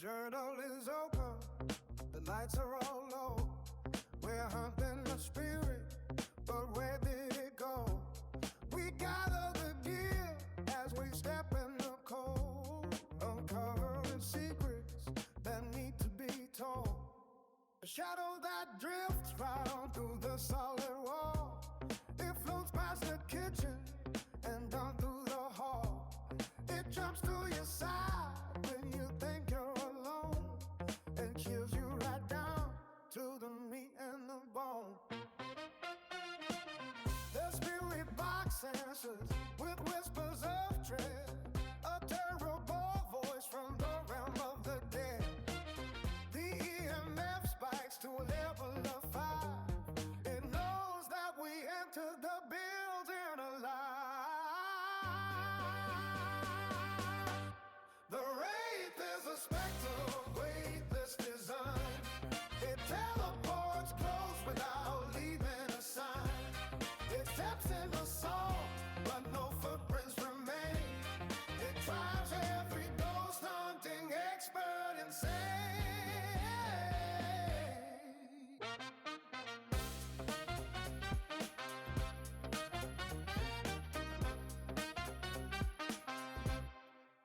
Journal is open, the nights are all low. We're hunting the spirit, but where did it go? We gather the gear as we step in the cold, uncovering secrets that need to be told. A shadow that drifts right on through the solid wall. It floats past the kitchen and down through the hall. It jumps to your side when you think you're alone and chills you right down to the meat and the bone. The spirit box answers with whispers of dread, a terrible voice from the realm of the dead. The EMF spikes to a level of 5. It knows that we entered the building alive. The wraith is a spectre of weightless design. It teleports close without leaving a sign. It steps in the soul, but no footprints remain. It drives every ghost hunting expert insane.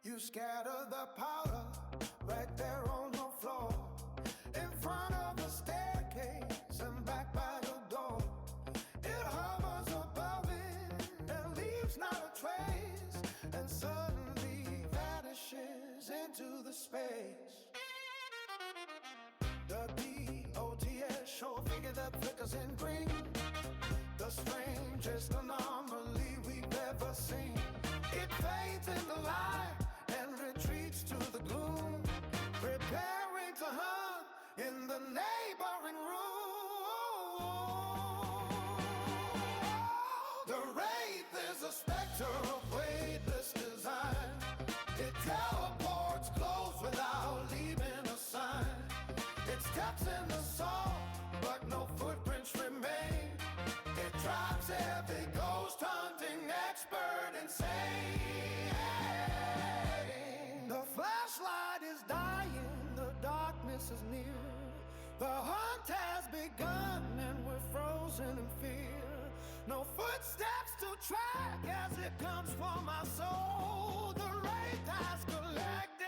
You scatter the powder right there on the floor, in front of the staircase and back by the door. It hovers above it and leaves not a trace, and suddenly vanishes into the space. The DOTS show figure that flickers in green, the strangest anomaly we've ever seen. It fades in the light and retreats to the gloom, preparing to hunt in the neighboring room. The wraith is a spectre of weightless design. It teleports close without leaving a sign. It steps in the soul, but no footprints remain. It drives every ghost hunting expert insane. The flashlight is dying, the darkness is near. The hunt has begun and we're frozen in fear. No footsteps to track as it comes for my soul. The wraith has collected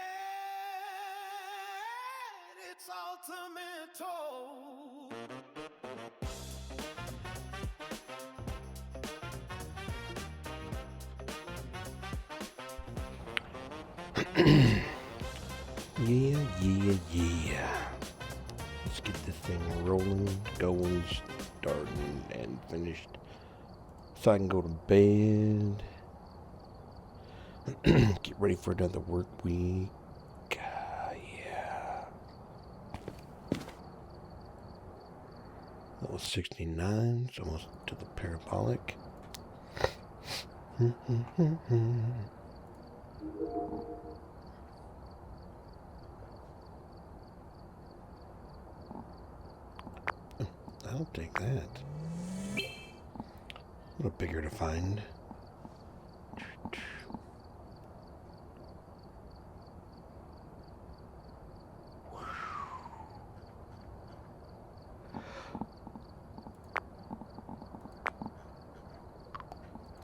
its ultimate toll. Yeah. Let's get this thing rolling, going, starting, and finished, so I can go to bed. Get ready for another work week. Yeah. That was 69. It's almost to the parabolic. I'll take that. A little bigger to find.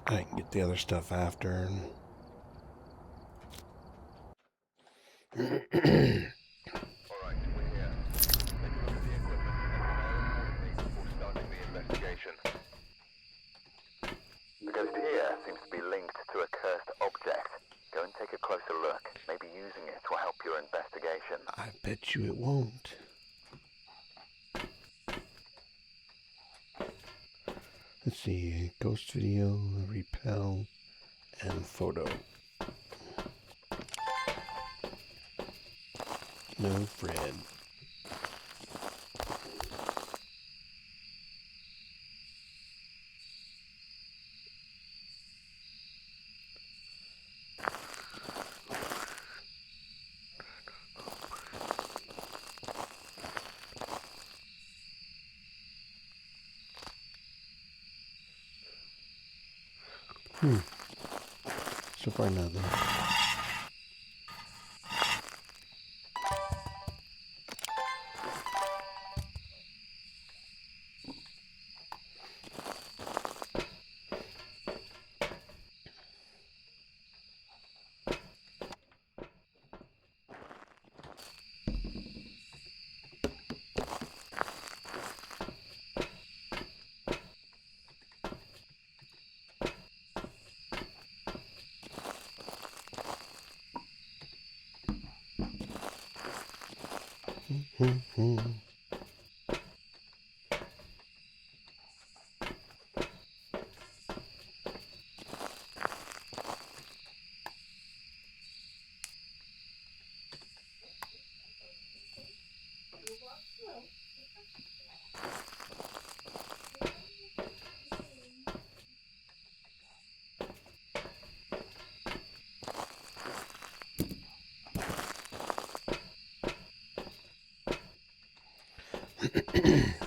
I can get the other stuff after. Alright, we're here. Take a look at the equipment and prepare before starting the investigation. The ghost here seems to be linked to a cursed object. Go and take a closer look. Maybe using it will help your investigation. I bet you it won't. Let's see, ghost video, repel, and photo. No Fred. So far nothing.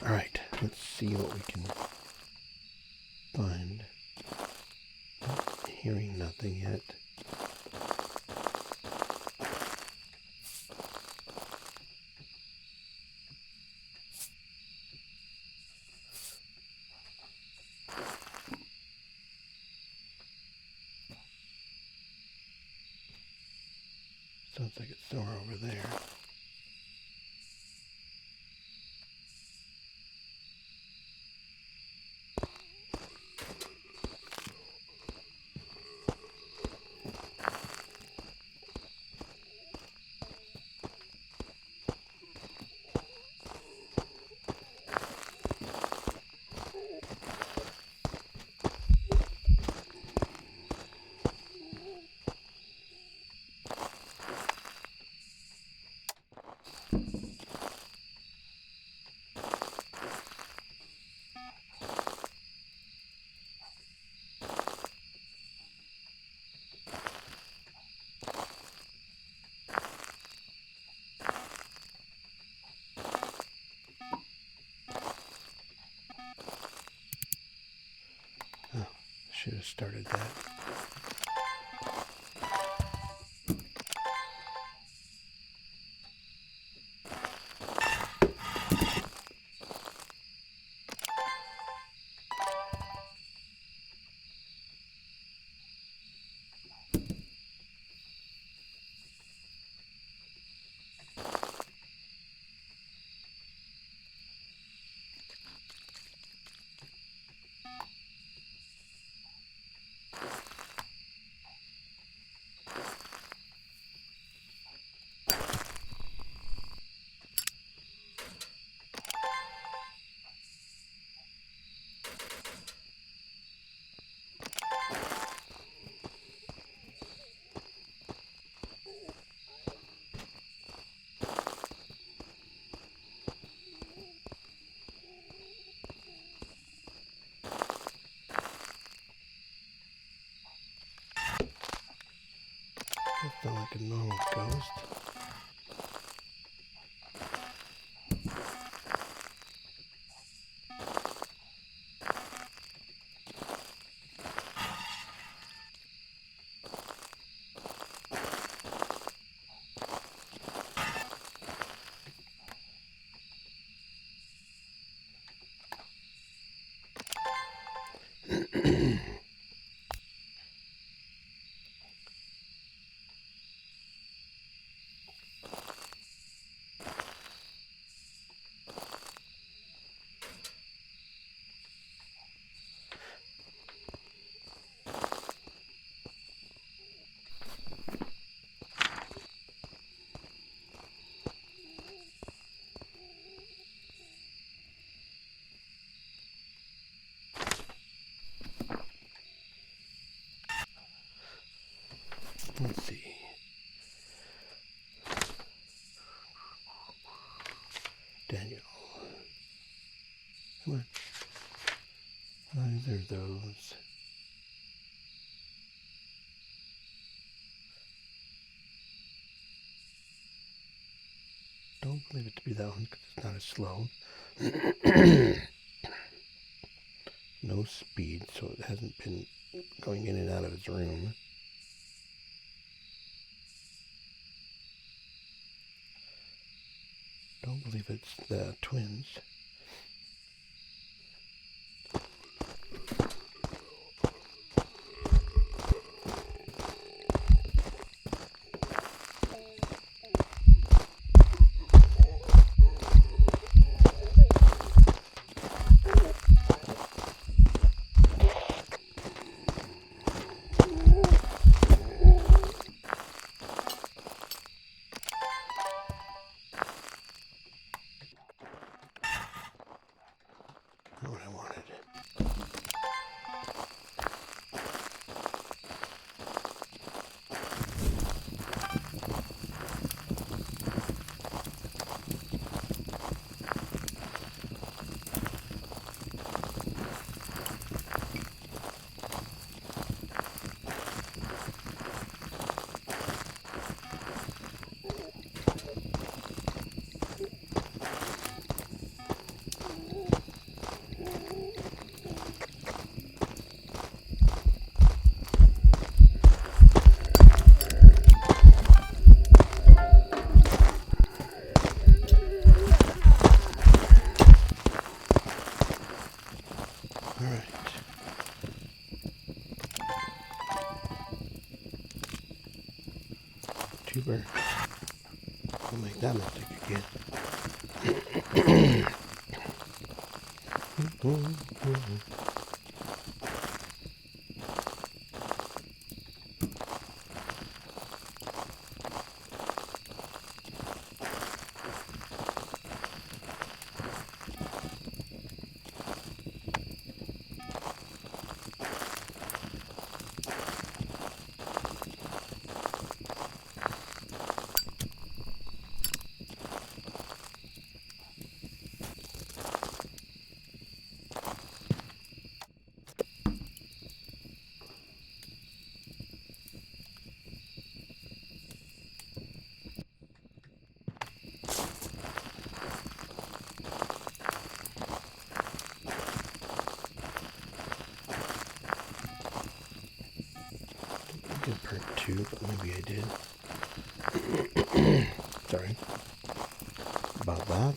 Alright, let's see what we can find. Hearing nothing yet. Sounds like it's somewhere over there. Should have started that. That's not like a normal ghost. Let's see. Daniel. Come on. Either of those. Don't believe it to be that one because it's not as slow. No speed, so it hasn't been going in and out of its room. Don't believe it's the twins. Never. I'll make that mistake again. Good part 2, but maybe I did. Sorry about that.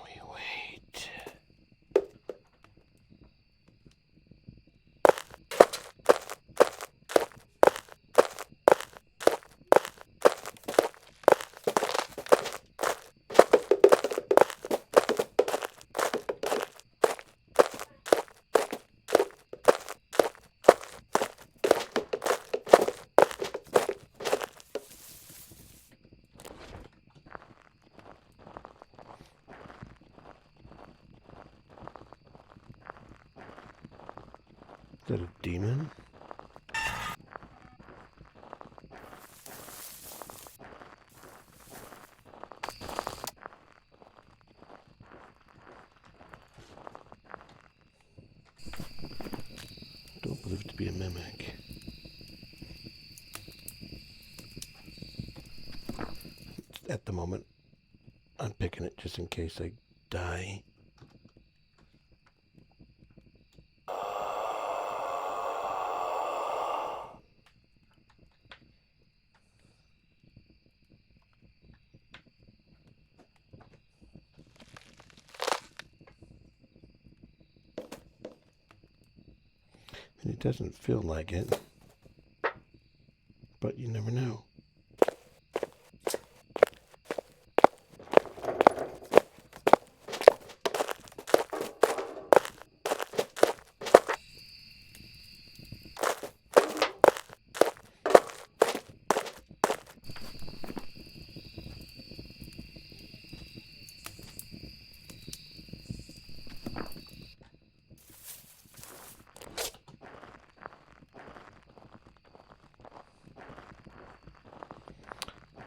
We wait. Is that a demon? Don't believe it to be a mimic. At the moment, I'm picking it just in case I die. And it doesn't feel like it, but you never know.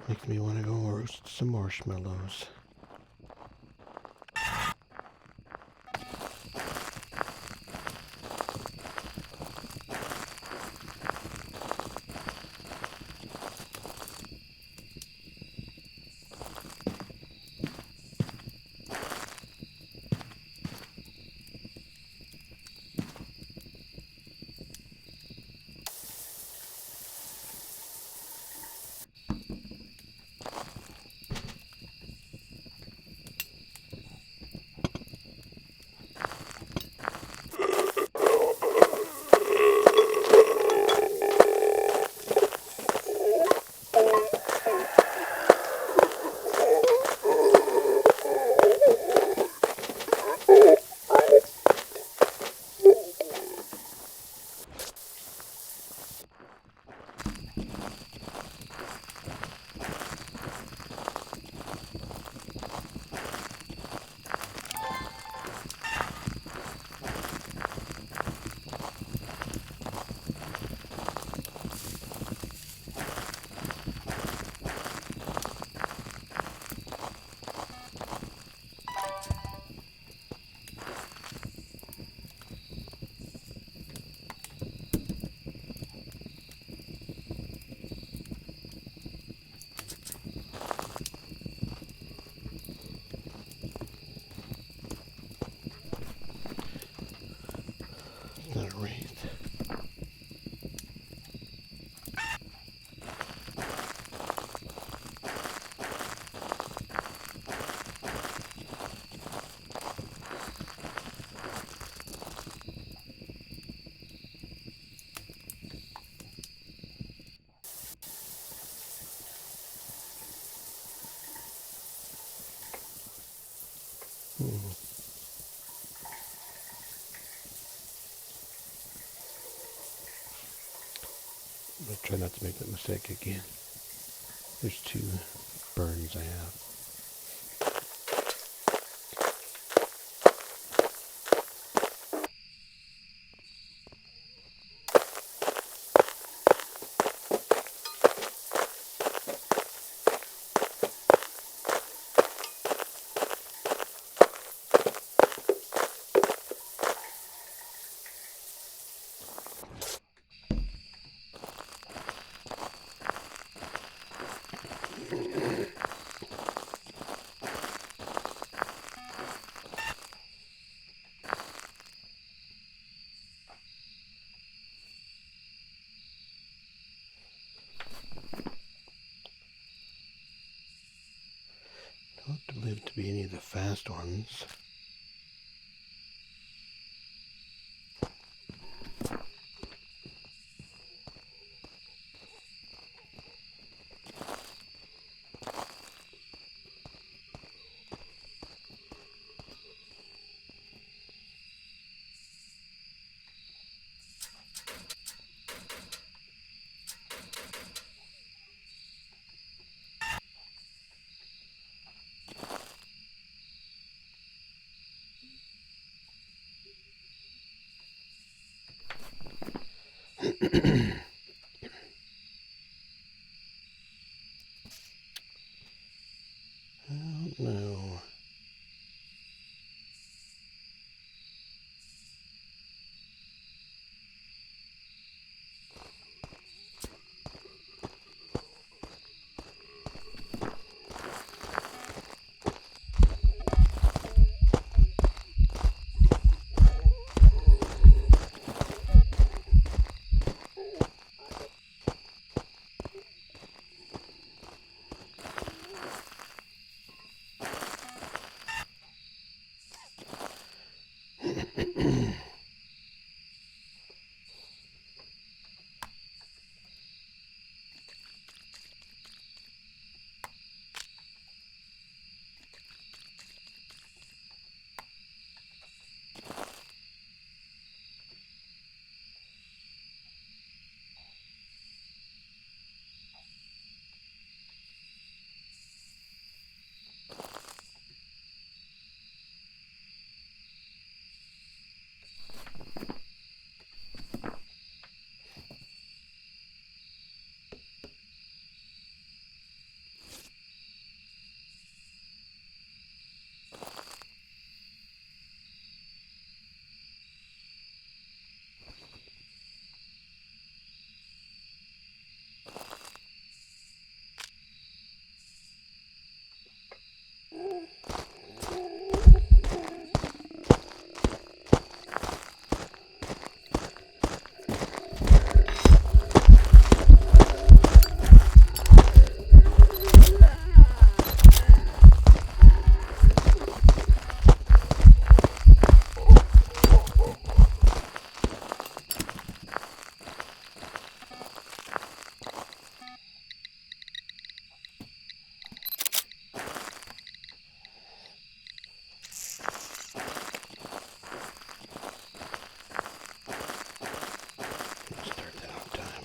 Makes me want to go roast some marshmallows. I'm going to try not to make that mistake again. There's 2 burns I have. Don't live to be any of the fast ones. I don't know. Start that on time.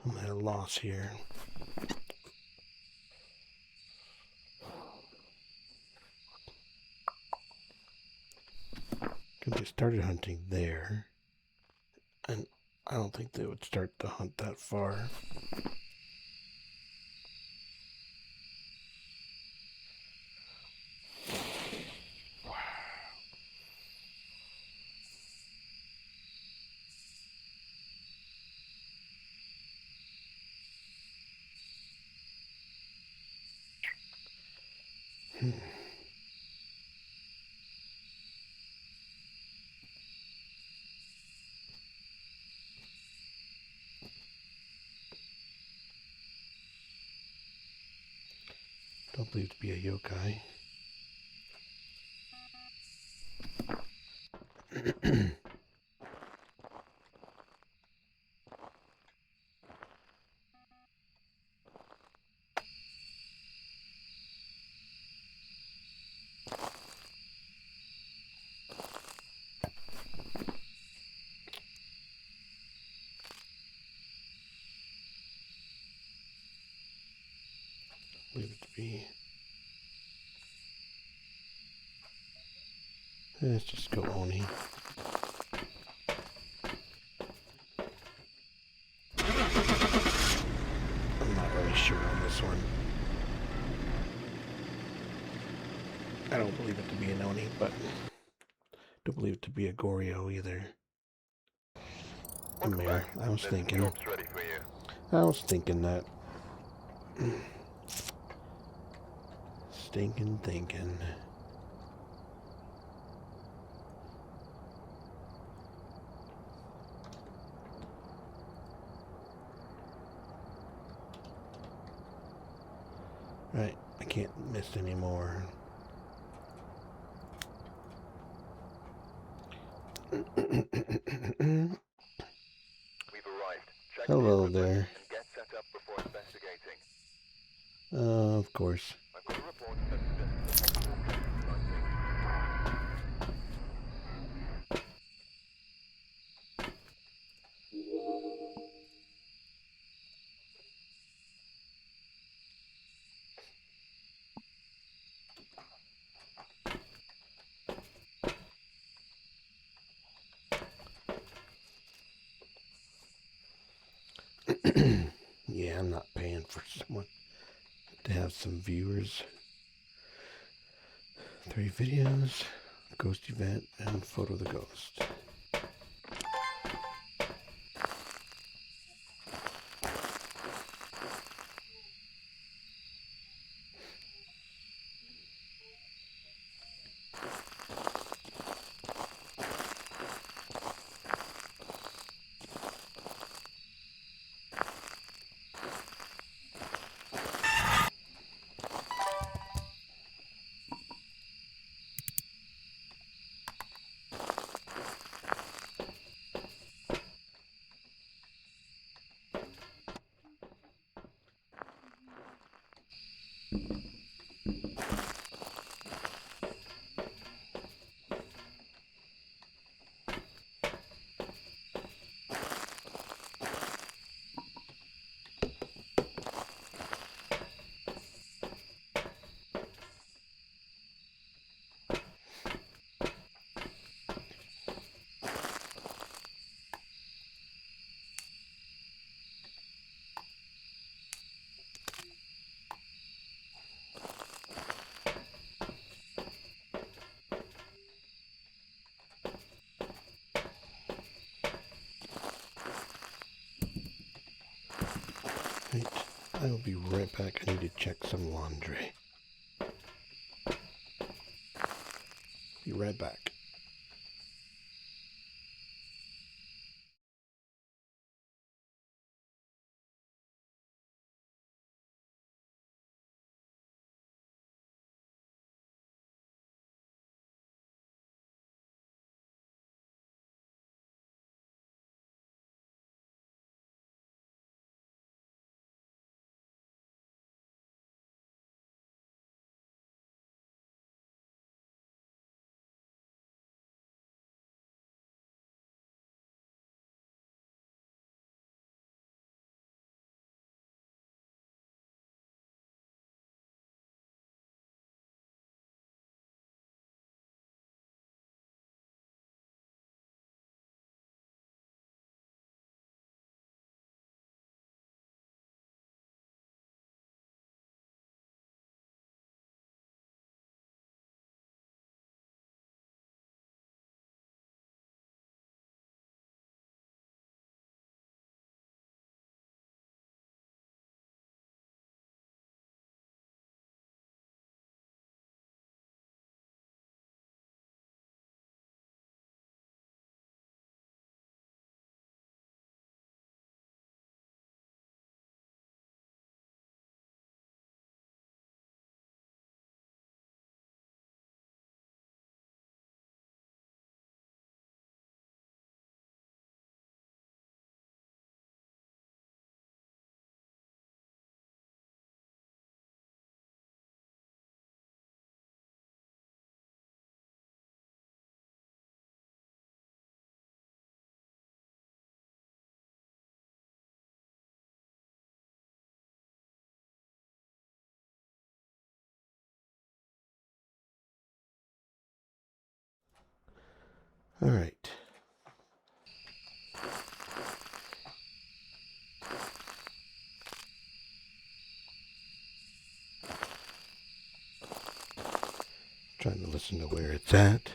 I'm at a loss here. Because we started hunting there, and I don't think they would start the hunt that far. Don't believe it to be a yokai. Believe it to be. Let's just go Oni. I'm not really sure on this one. I don't believe it to be an Oni, but don't believe it to be a Goryo either. Come here. I was thinking that. Stinking thinking. Right, I can't miss anymore. We've arrived. Check Hello the there. and get set up before investigating. Of course. I've got a report that suggests a possible sighting. Yeah, I'm not paying for someone to have some viewers. 3 videos, ghost event, and photo of the ghost. Right, I will be right back. I need to check some laundry. Be right back. All right. Trying to listen to where it's at.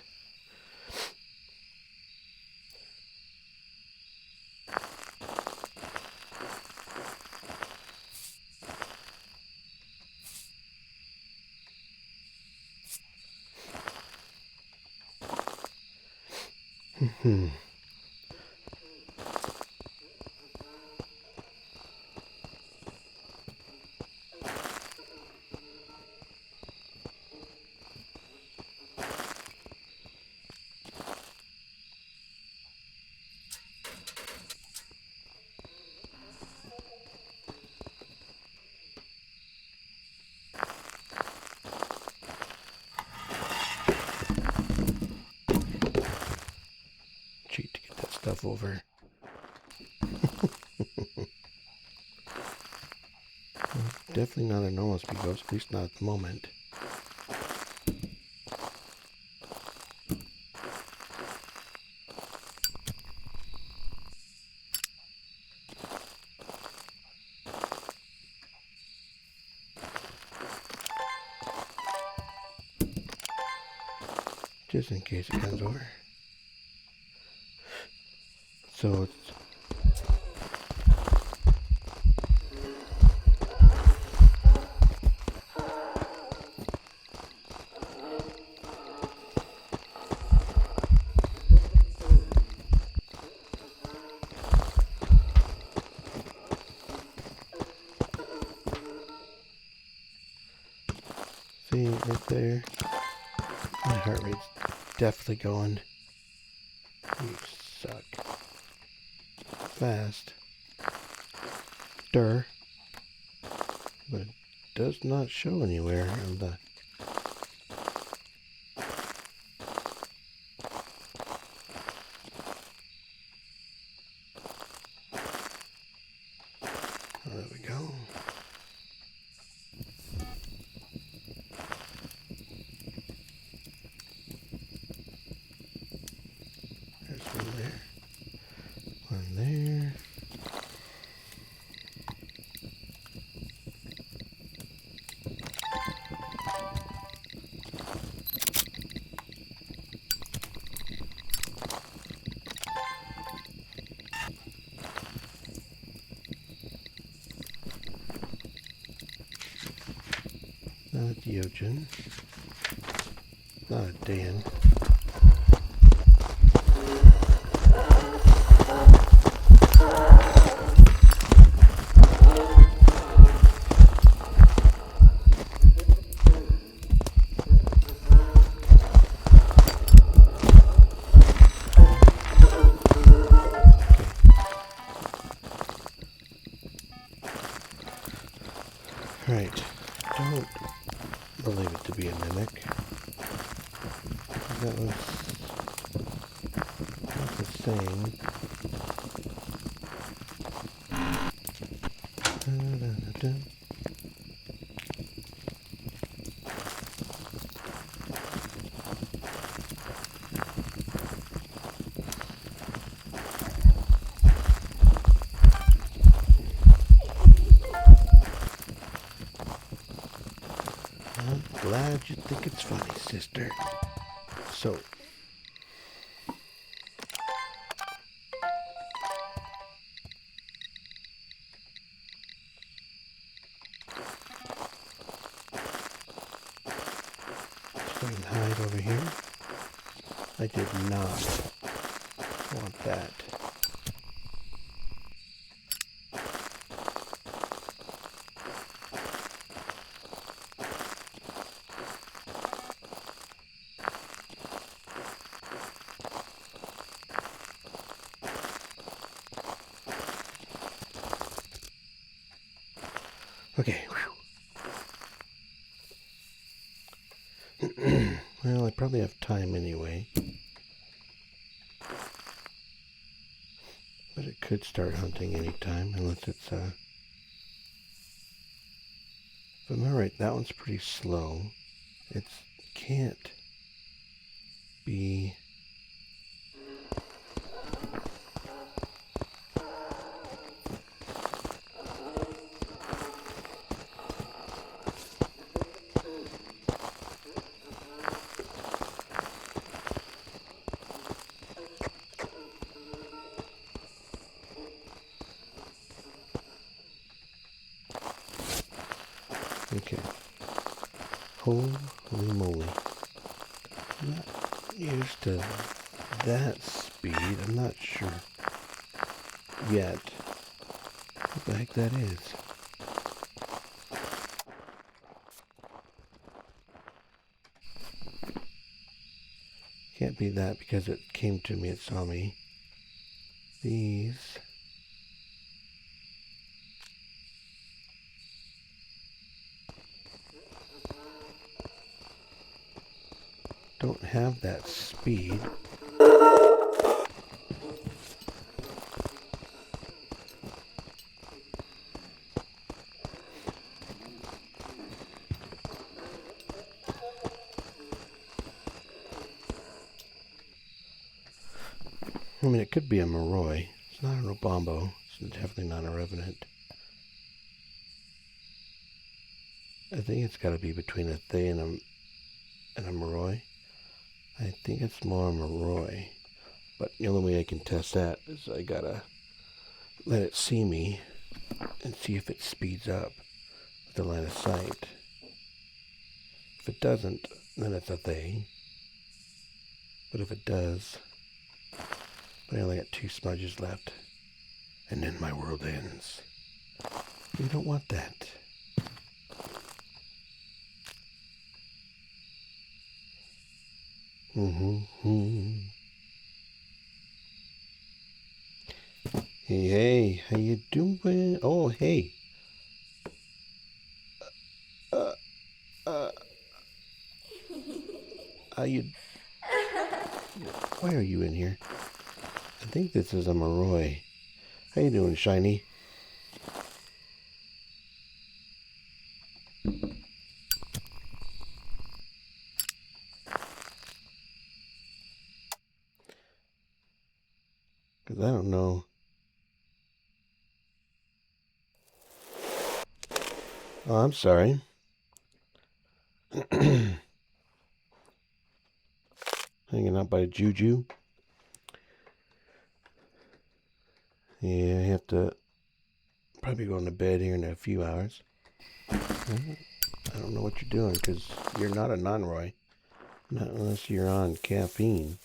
Cheat to get that stuff over. Definitely not a normal speed ghost, at least not at the moment. Just in case it comes over. So it's see right there. My heart rate's definitely going. You suck. Fast. But it does not show anywhere on the. Oh, there we go. There's one there. One there. Not a Diogen. Not a Dan. Right. Don't believe it to be a mimic. That was not the same. Da-da-da-da. I'm glad you think it's funny, sister. So, so I can hide over here. I did not want that. Okay. Well, I probably have time anyway. But it could start hunting anytime, unless it's, if I'm right, that one's pretty slow. It can't be Holy moly. I'm not used to that speed. I'm not sure yet what the heck that is. Can't be that because it came to me, it saw me. These don't have that speed. I mean, it could be a Moroi. It's not an Obombo. It's definitely not a Revenant. I think it's got to be between a Thay and a Moroi. I think it's more a Moroi. But the only way I can test that is I gotta let it see me and see if it speeds up with the line of sight. If it doesn't, then it's a Thay. But if it does, I only got 2 smudges left. And then my world ends. You don't want that. Hey, how you doing? Oh, hey. How you... Why are you in here? I think this is a Moroi. How you doing, Shiny? Because I don't know. Oh, I'm sorry. Hanging out by Juju. Yeah, I have to probably go to bed here in a few hours. I don't know what you're doing because you're not a non-Roy. Not unless you're on caffeine.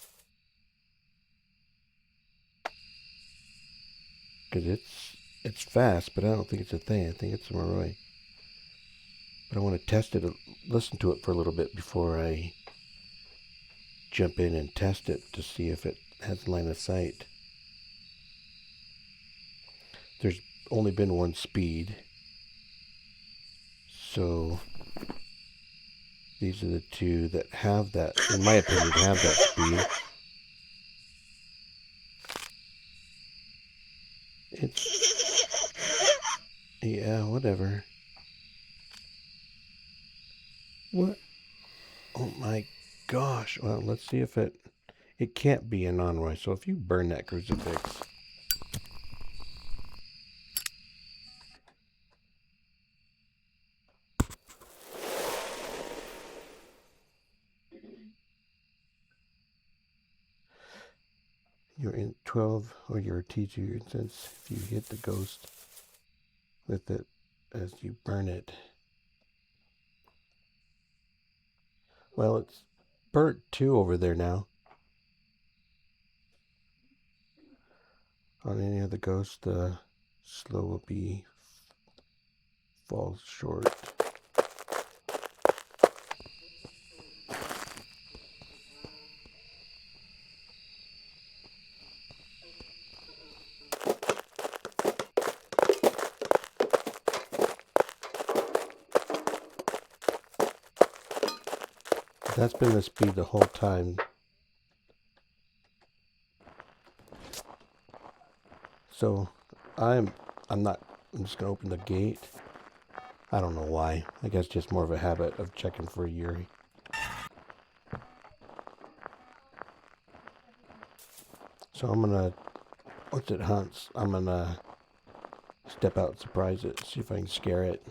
Because it's fast, but I don't think it's a thing. I think it's a Moroi. But I want to test it, listen to it for a little bit before I jump in and test it to see if it has line of sight. There's only been one speed. So these are the 2 that have that, in my opinion, have that speed. It's, yeah, whatever. What? Oh my gosh. Well, let's see if it can't be a non-Roy. So if you burn that crucifix. You're in 12 or you're a T2 since if you hit the ghost with it as you burn it. Well, it's burnt 2 over there now. On any of the ghosts, the slow will be falls short. That's been the speed the whole time. So I'm just gonna open the gate. I don't know why. I guess just more of a habit of checking for Yuri. So I'm gonna, once it hunts, I'm gonna step out and surprise it, see if I can scare it,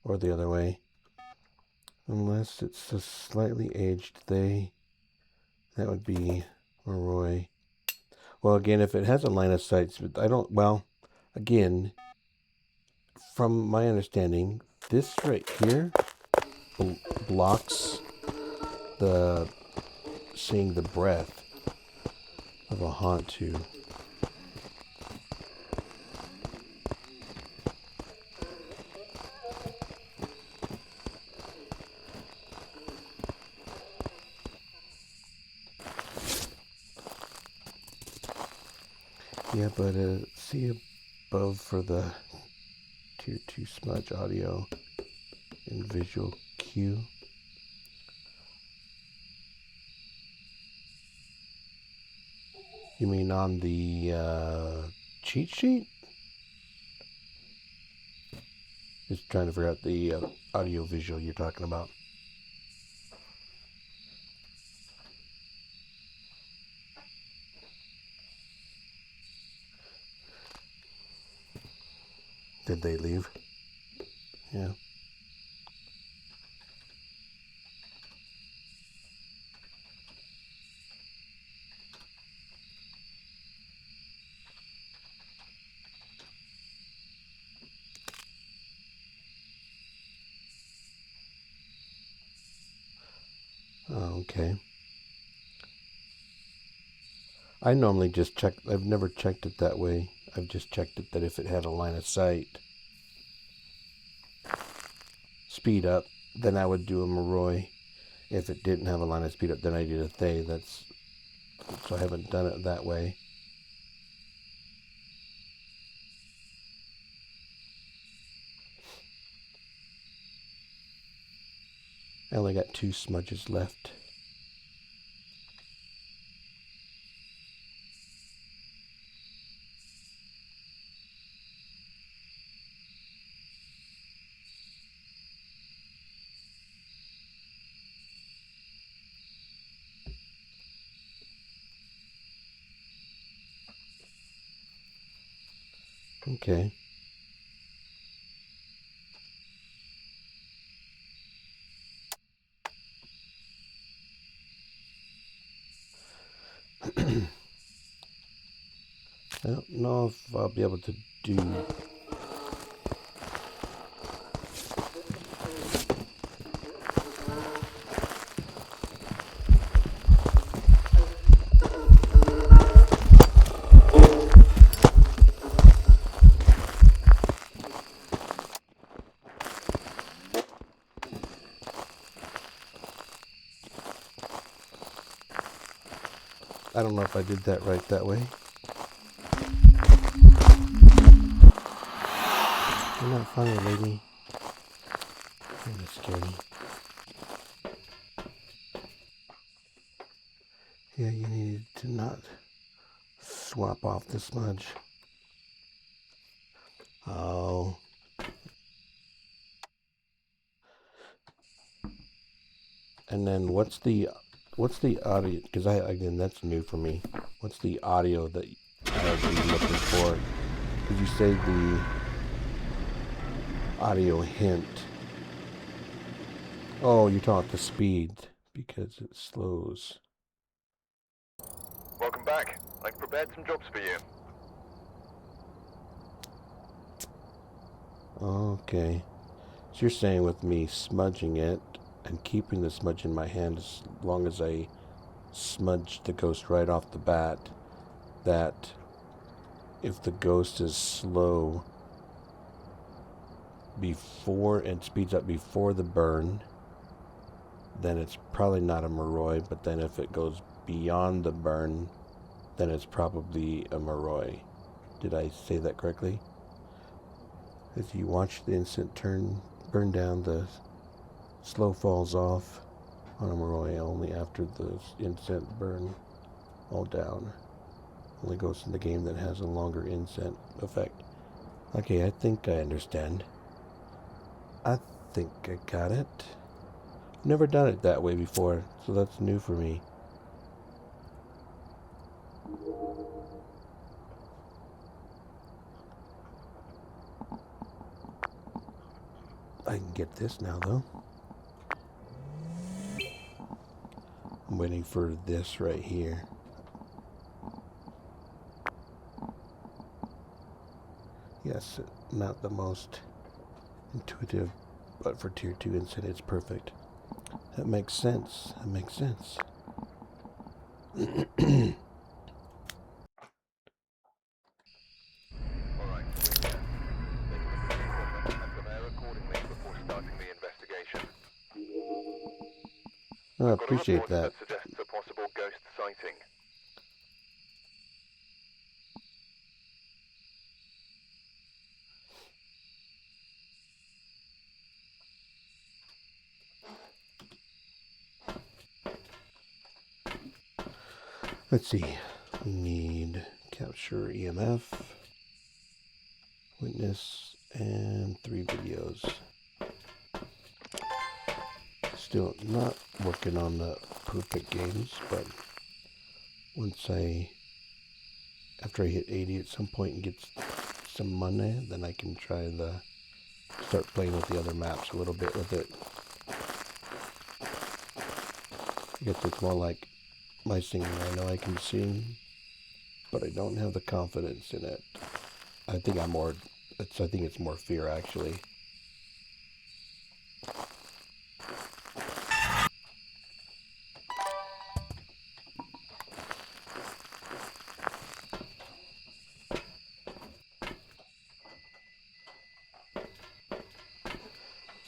or the other way. Unless it's a slightly aged Thay, that would be Moroi. Well, again, if it has a line of sight, I don't, well, again, from my understanding, this right here blocks the seeing the breadth of a haunt too. Yeah, but see above for the Tier 2 smudge audio and visual cue. You mean on the cheat sheet? Just trying to figure out the audio visual you're talking about. Did they leave? Yeah. Oh, okay. I normally just check. I've never checked it that way. I've just checked it that if it had a line of sight, speed up, then I would do a Moroi. If it didn't have a line of speed up, then I did a Thay. So I haven't done it that way. I only got 2 smudges left. Okay. I don't know if I'll be able to do... I don't know if I did that right that way. You're not funny, lady. You're gonna scare me. Yeah, you needed to not swap off the smudge. Oh. And then what's the audio? Because again, that's new for me. What's the audio that I would be looking for? Did you say the audio hint? Oh, you're talking the speed because it slows. Welcome back. I've prepared some jobs for you. Okay. So you're saying with me smudging it and keeping the smudge in my hand as long as I smudge the ghost right off the bat, that if the ghost is slow before and speeds up before the burn, then it's probably not a Moroi, but then if it goes beyond the burn, then it's probably a Moroi. Did I say that correctly? As you watch the instant burn down, the slow falls off on a Moroi only after the instant burn all down. Only goes in the game that has a longer instant effect. Okay, I think I understand. I think I got it. Never done it that way before, so that's new for me. I can get this now, though. I'm waiting for this right here. Yes, not the most intuitive but for tier 2 incident, it's perfect. That makes sense. That makes sense. Alright, we're here. Take a look at the equipment and prepare accordingly before starting the investigation. I I've got a appreciate report that. that suggests a possible ghost sighting. Let's see. We need capture EMF, witness, and 3 videos. Still not working on the perfect games, but after I hit 80 at some point and get some money, then I can start playing with the other maps a little bit with it. I guess it's more like my singing. I know I can sing, but I don't have the confidence in it. I think it's more fear, actually.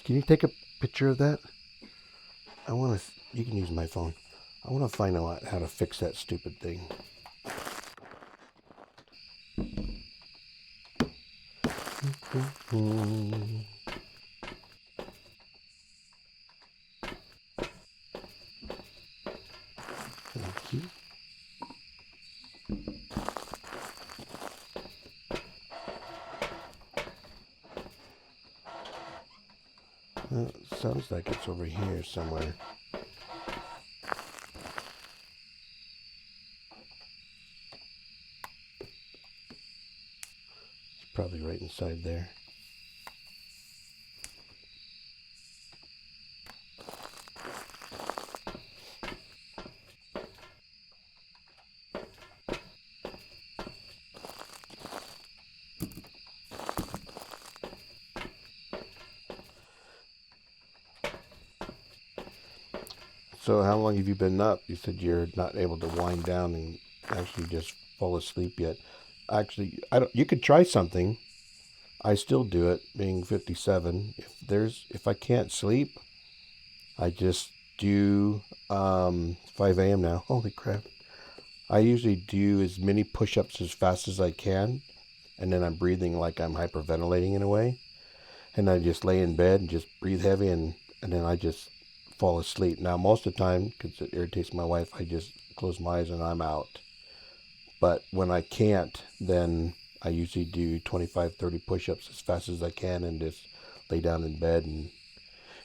Can you take a picture of that? You can use my phone. I want to find out how to fix that stupid thing. Thank you. It sounds like it's over here somewhere. It's probably right inside there. So how long have you been up? You said you're not able to wind down and actually just fall asleep yet. Actually, you could try something. I still do it, being 57. If I can't sleep, I just do 5 a.m. now. Holy crap. I usually do as many push-ups as fast as I can, and then I'm breathing like I'm hyperventilating in a way. And I just lay in bed and just breathe heavy, and then I just fall asleep. Now, most of the time, because it irritates my wife, I just close my eyes and I'm out. But when I can't, then I usually do 25, 30 push-ups as fast as I can and just lay down in bed, and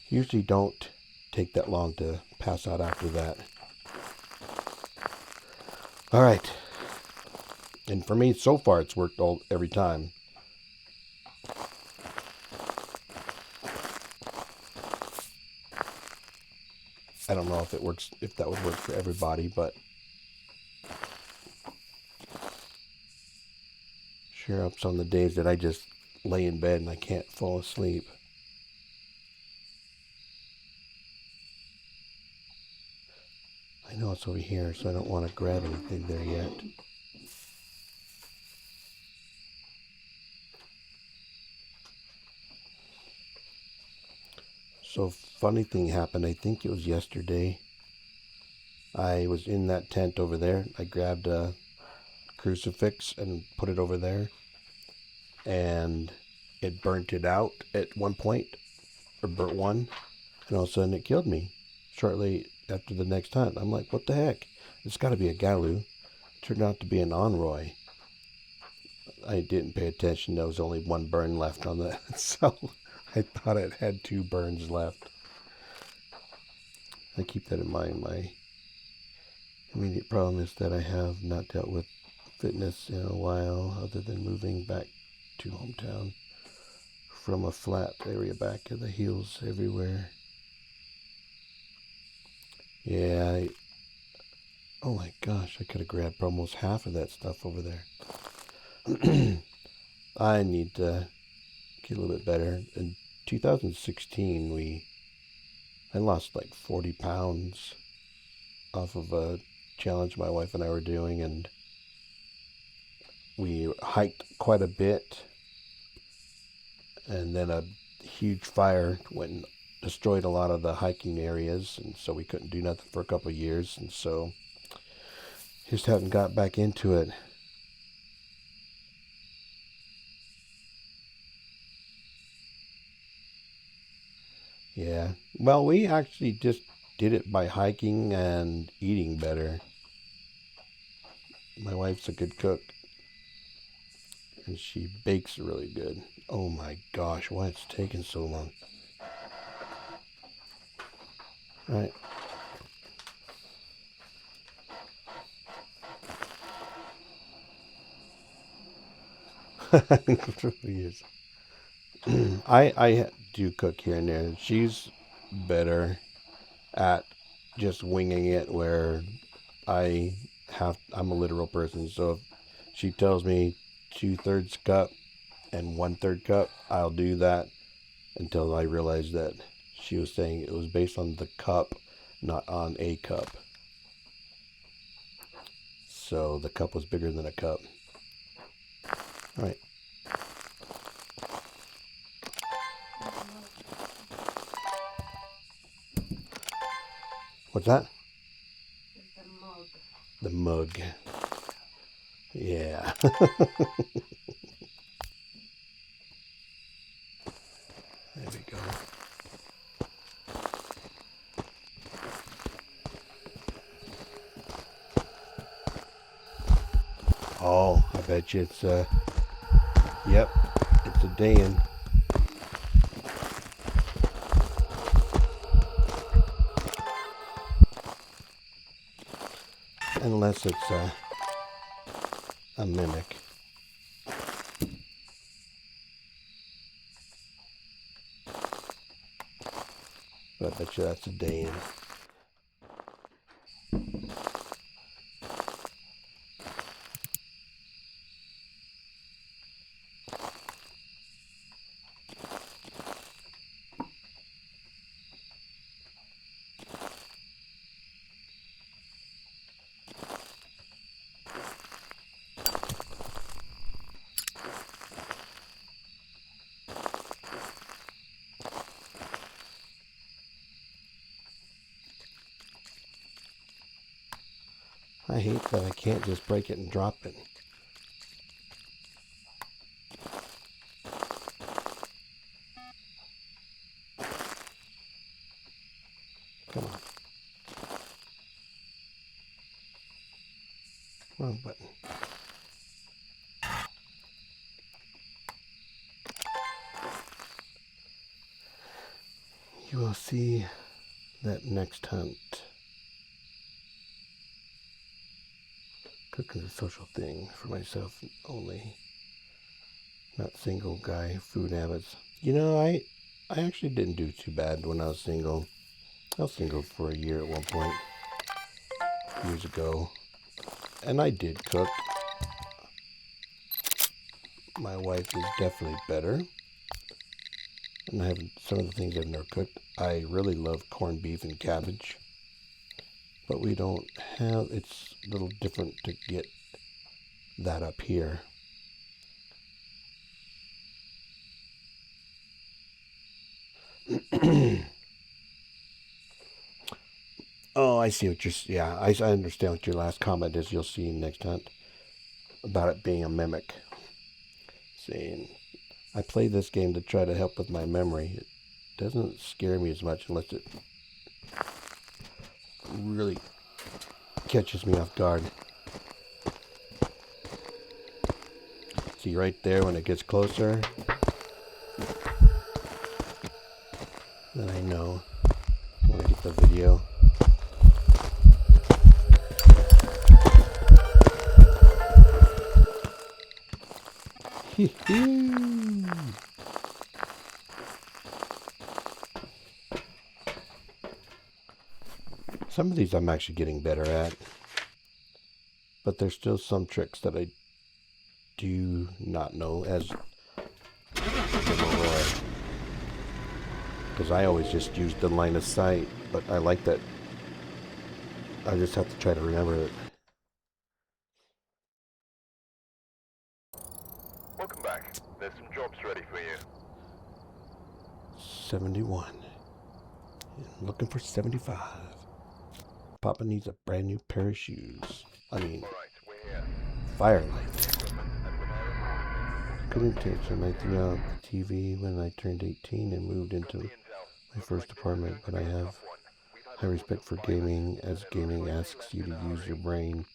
usually don't take that long to pass out after that. All right. And for me, so far, it's worked every time. I don't know if that would work for everybody, but sure ups on the days that I just lay in bed and I can't fall asleep. I know it's over here, so I don't want to grab anything there yet. So funny thing happened, I think it was yesterday. I was in that tent over there. I grabbed a crucifix and put it over there, and it burnt it out at one point, or burnt one, and all of a sudden it killed me shortly after the next hunt. I'm like, what the heck? It's got to be a Galu. Turned out to be an Onroy. I didn't pay attention. There was only one burn left on that, so I thought it had 2 burns left. I keep that in mind. My immediate problem is that I have not dealt with fitness in a while, other than moving back to hometown from a flat area back to the hills everywhere. Yeah, oh my gosh, I could have grabbed almost half of that stuff over there. I need to get a little bit better and 2016, I lost like 40 pounds off of a challenge my wife and I were doing, and we hiked quite a bit, and then a huge fire went and destroyed a lot of the hiking areas, and so we couldn't do nothing for a couple of years, and so just haven't got back into it. Yeah, well, we actually just did it by hiking and eating better. My wife's a good cook, and she bakes really good. Oh my gosh, why it's taking so long. All right. Years. I do cook here and there. She's better at just winging it, where I'm a literal person, so if she tells me 2/3 cup and 1/3 cup, I'll do that until I realize that she was saying it was based on the cup, not on a cup. So the cup was bigger than a cup. All right. What's that? The mug. Yeah. There we go. Oh, I bet you it's yep, it's a Dan. Unless it's a mimic. But I bet you that's a Dan. I hate that I can't just break it and drop it. Come on. Wrong button. You will see that next hunt. Cooking is a social thing for myself only. Not single guy food habits. You know, I actually didn't do too bad when I was single. I was single for a year at one point, years ago. And I did cook. My wife is definitely better. And I have some of the things I've never cooked. I really love corned beef and cabbage. But we don't have, it's a little different to get that up here. Oh, I see what yeah, I understand what your last comment is. You'll see next hunt about it being a mimic. Saying, I play this game to try to help with my memory. It doesn't scare me as much unless it really catches me off guard. See right there when it gets closer, then I know when I get the video. Some of these I'm actually getting better at, but there's still some tricks that I do not know as the Leroy. because I always just used the line of sight, but I like that. I just have to try to remember it. Welcome back. There's some jobs ready for you. 71. I'm looking for 75. Papa needs a brand new pair of shoes. I mean, All right, we're here. firelight. Couldn't take some anything out of the TV when I turned 18 and moved into my first apartment, but I have high respect for gaming, as gaming asks you to use your brain,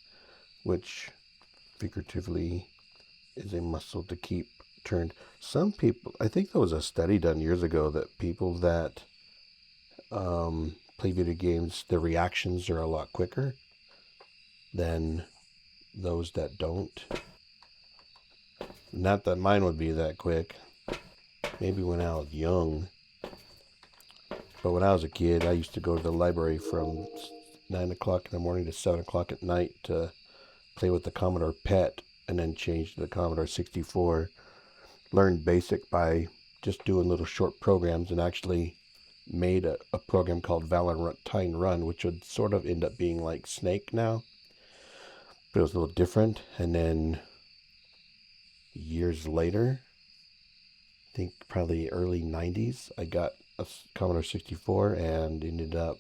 which figuratively is a muscle to keep turned. Some people, I think there was a study done years ago that people that play video games, their reactions are a lot quicker than those that don't. Not that mine would be that quick. Maybe when I was young. But when I was a kid, I used to go to the library from 9 o'clock in the morning to 7 o'clock at night to play with the Commodore PET and then change to the Commodore 64. Learned BASIC by just doing little short programs, and actually made a program called Valentine Run, which would sort of end up being like Snake now. But it was a little different. And then years later, I think probably early 90s, I got a Commodore 64 and ended up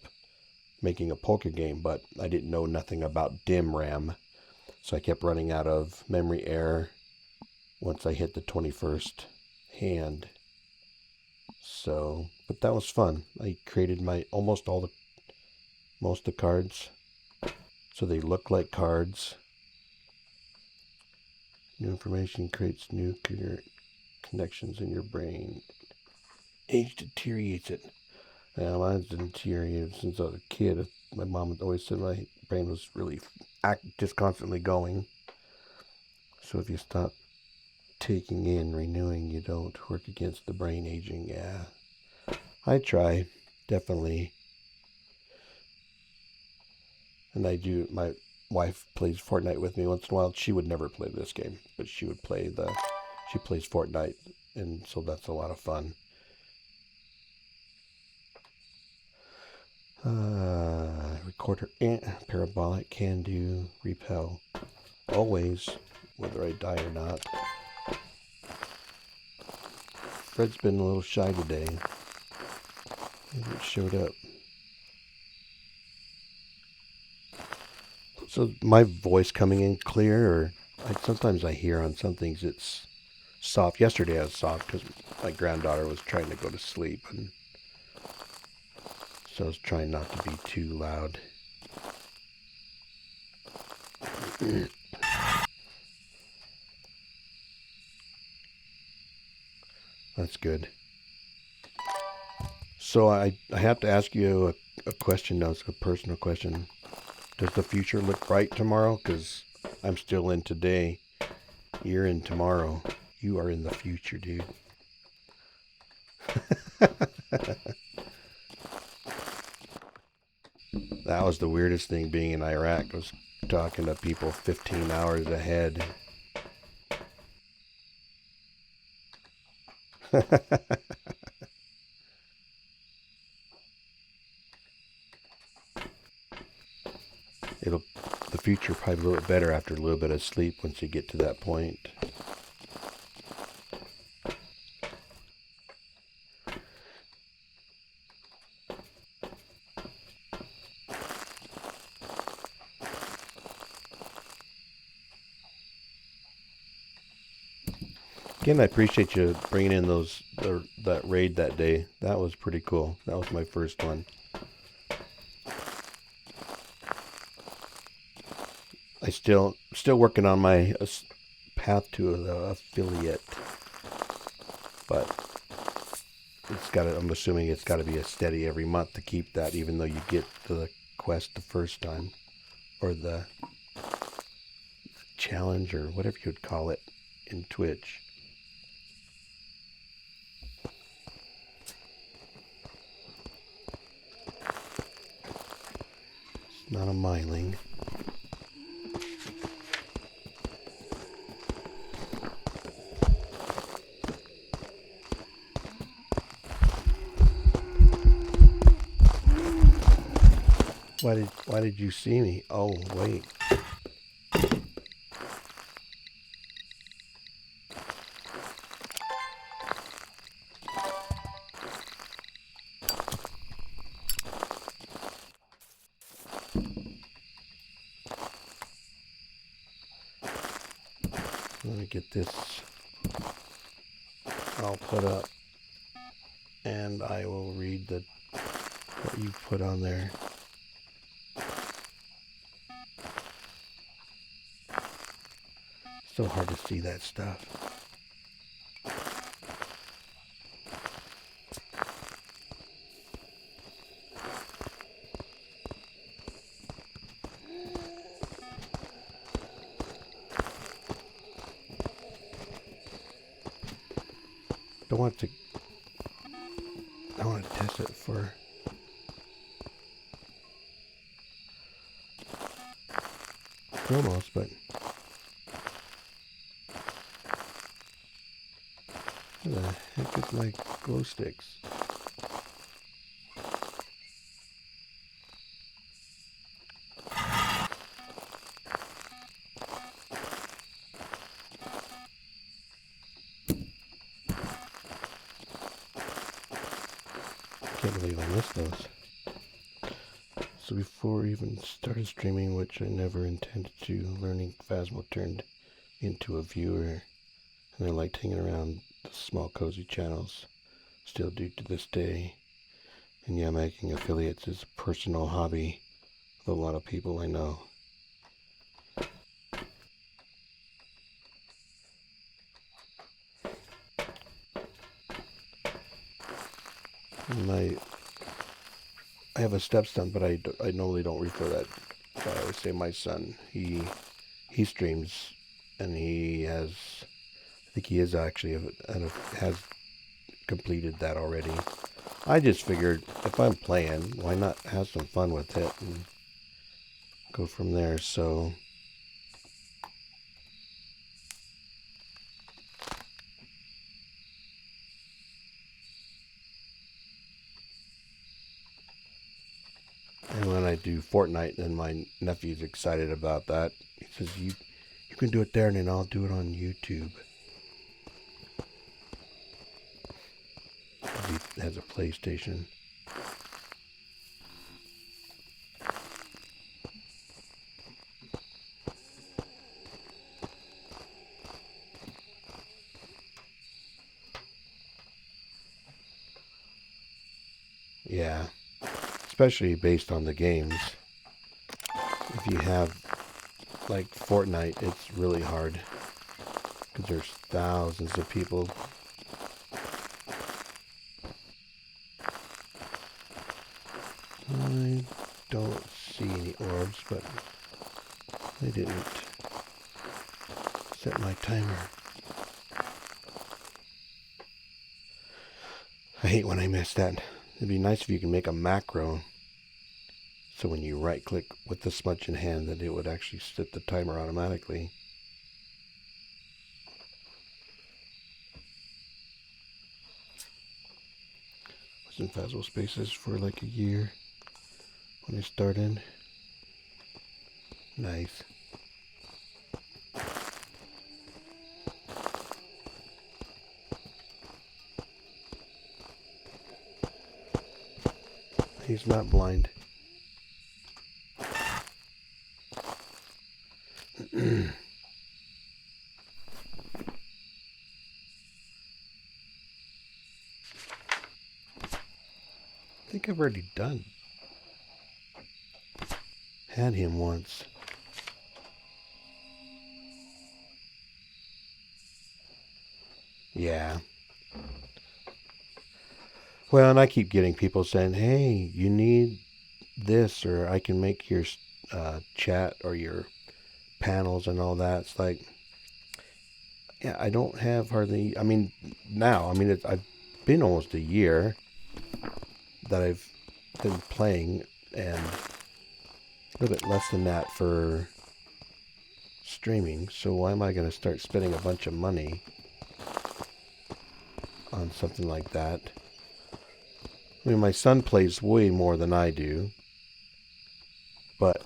making a poker game, but I didn't know nothing about DIM RAM, so I kept running out of memory air once I hit the 21st hand. So, but that was fun. I created most of the cards, so they look like cards. New information creates new connections in your brain. Age deteriorates it. Yeah, mine's deteriorated since I was a kid. My mom always said my brain was really just constantly going. So if you stop taking in, renewing, you don't work against the brain aging. Yeah, I try, definitely. And I do. My wife plays Fortnite with me once in a while. She would never play this game, but she would play she plays Fortnite, and so that's a lot of fun. Recorder, parabolic, can do, repel. Always, whether I die or not. Fred's been a little shy today. He hasn't showed up. So my voice coming in clear, or sometimes I hear on some things it's soft. Yesterday I was soft because my granddaughter was trying to go to sleep, and so I was trying not to be too loud. That's good. So I have to ask you a question now. It's a personal question. Does the future look bright tomorrow? Because I'm still in today. You're in tomorrow. You are in the future, dude. That was the weirdest thing being in Iraq, was talking to people 15 hours ahead. The future probably a little bit better after a little bit of sleep once you get to that point. Again, I appreciate you bringing in that raid that day. That was pretty cool. That was my first one. I still working on my path to the affiliate, but I'm assuming it's got to be a steady every month to keep that, even though you get the quest the first time, or the challenge, or whatever you'd call it in Twitch. It's not a myling. Why did you see me? Oh, wait. Let me get this all put up, and I will read what you put on there. So hard to see that stuff. I want to test it for promos, but where the heck is my glow sticks? Can't believe I missed those. So before I even started streaming, which I never intended to, learning Phasmo turned into a viewer, and I liked hanging around the small cozy channels. Still do to this day. And yeah, making affiliates is a personal hobby with a lot of people I know. And I have a stepson, but I normally don't refer that. I always say my son. He streams, and I think he is actually, has completed that already. I just figured if I'm playing, why not have some fun with it and go from there. So and when I do Fortnite, then my nephew's excited about that. He says, you can do it there, and then I'll do it on YouTube. He has a PlayStation. Yeah, especially based on the games. If you have, like, Fortnite, it's really hard because there's thousands of people. I don't see any orbs, but I didn't set my timer. I hate when I miss that. It'd be nice if you can make a macro so when you right click with the smudge in hand that it would actually set the timer automatically. Was in Phasmo Spaces for like a year when I started. Nice. He's not blind. I think I've already had him once. Yeah. Well, and I keep getting people saying, hey, you need this, or I can make your chat or your panels and all that. It's like, yeah, I don't have hardly, I've been almost a year that I've been playing, and a little bit less than that for streaming. So why am I going to start spending a bunch of money on something like that? I mean, my son plays way more than I do. but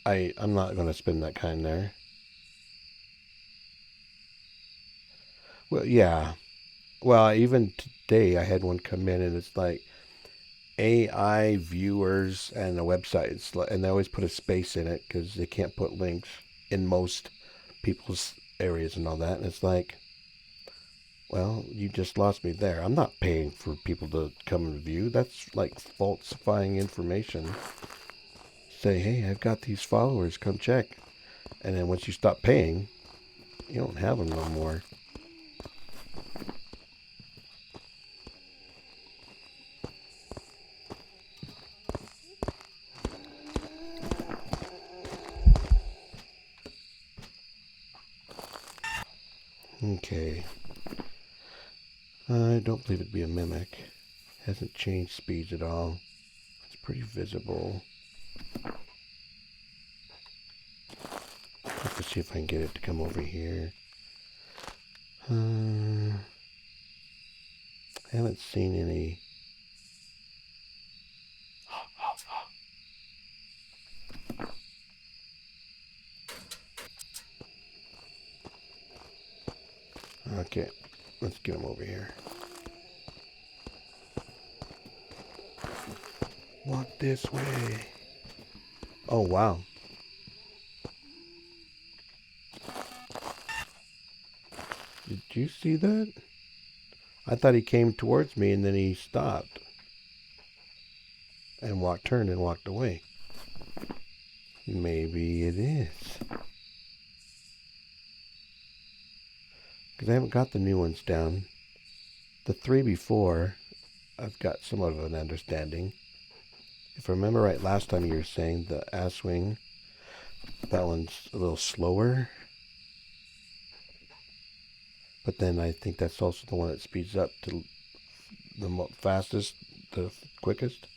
I'm not going to spend that kind there. Well, yeah. Well, even today I had one come in and it's like AI viewers and a website. And they always put a space in it because they can't put links in most people's areas and all that. And it's like, well, you just lost me there. I'm not paying for people to come and view. That's like falsifying information. Say, hey, I've got these followers. Come check. And then once you stop paying, you don't have them no more. Okay. I don't believe it'd be a mimic. Hasn't changed speeds at all. It's pretty visible. Have to see if I can get it to come over here. I haven't seen any. Okay, let's get him over here. Walk this way. Oh, wow. Did you see that? I thought he came towards me and then he stopped. And turned and walked away. Maybe it is. Because I haven't got the new ones down. The 3 before, I've got somewhat of an understanding. If I remember right, last time you were saying the Asswing, that one's a little slower. But then I think that's also the one that speeds up to the fastest, the quickest.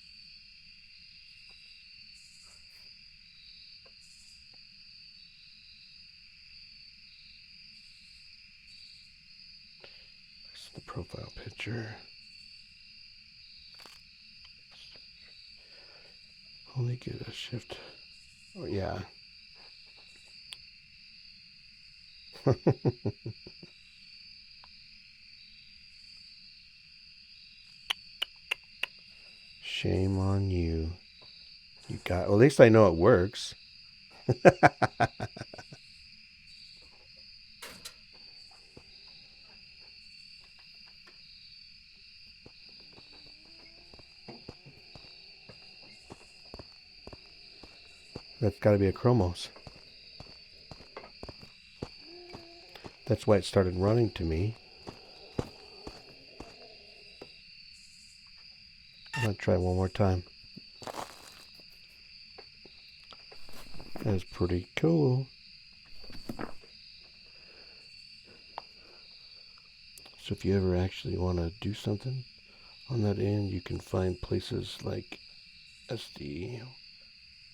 That's the profile picture. Only get a shift. Oh, yeah. Shame on you. You got. Well, at least I know it works. That's got to be a Chromos. That's why it started running to me. I'm going to try one more time. That's pretty cool. So if you ever actually want to do something on that end, you can find places like SD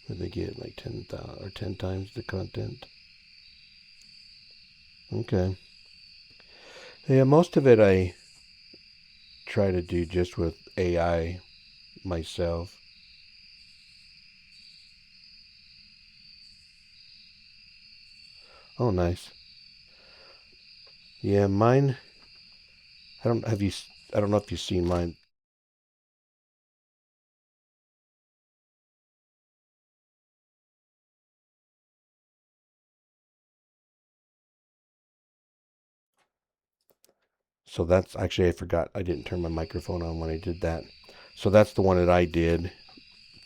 where they get like 10,000 or 10 times the content. Okay. Yeah, most of it I try to do just with AI myself. Oh, nice. Yeah, mine. I don't know if you've seen mine. So that's actually, I forgot. I didn't turn my microphone on when I did that. So that's the one that I did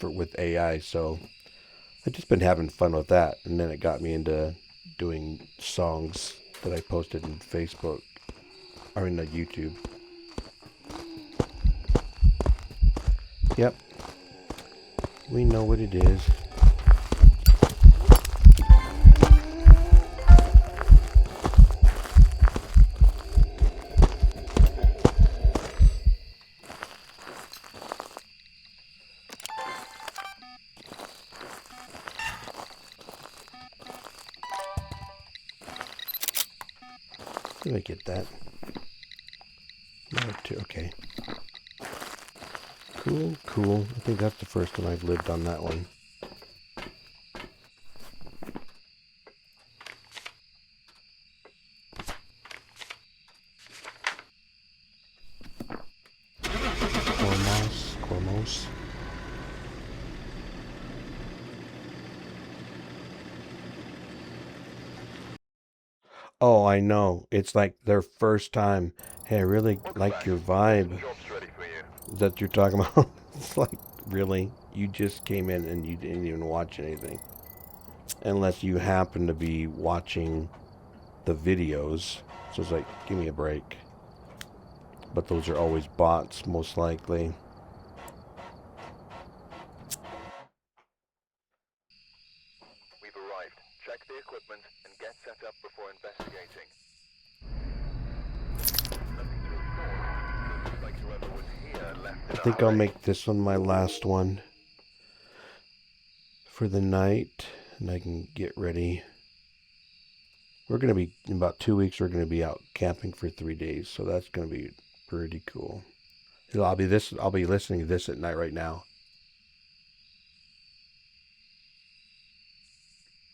with AI. So I've just been having fun with that. And then it got me into doing songs that I posted in Facebook or in YouTube. Yep. We know what it is. Let me get that. Number 2, okay. Cool, cool. I think that's the first time I've lived on that one. Cormos. Oh, I know. It's like their first time. Hey, I really like your vibe that you're talking about. It's like, really? You just came in and you didn't even watch anything. Unless you happen to be watching the videos. So it's like, give me a break. But those are always bots, most likely. We've arrived. Check the equipment and get set up before investigating. Nothing to report. Looks like whoever was here left I in a think I'll hurry. make this one my last one for the night. And I can get ready. We're going to be, in about 2 weeks, we're going to be out camping for 3 days. So that's going to be pretty cool. I'll be listening to this at night right now.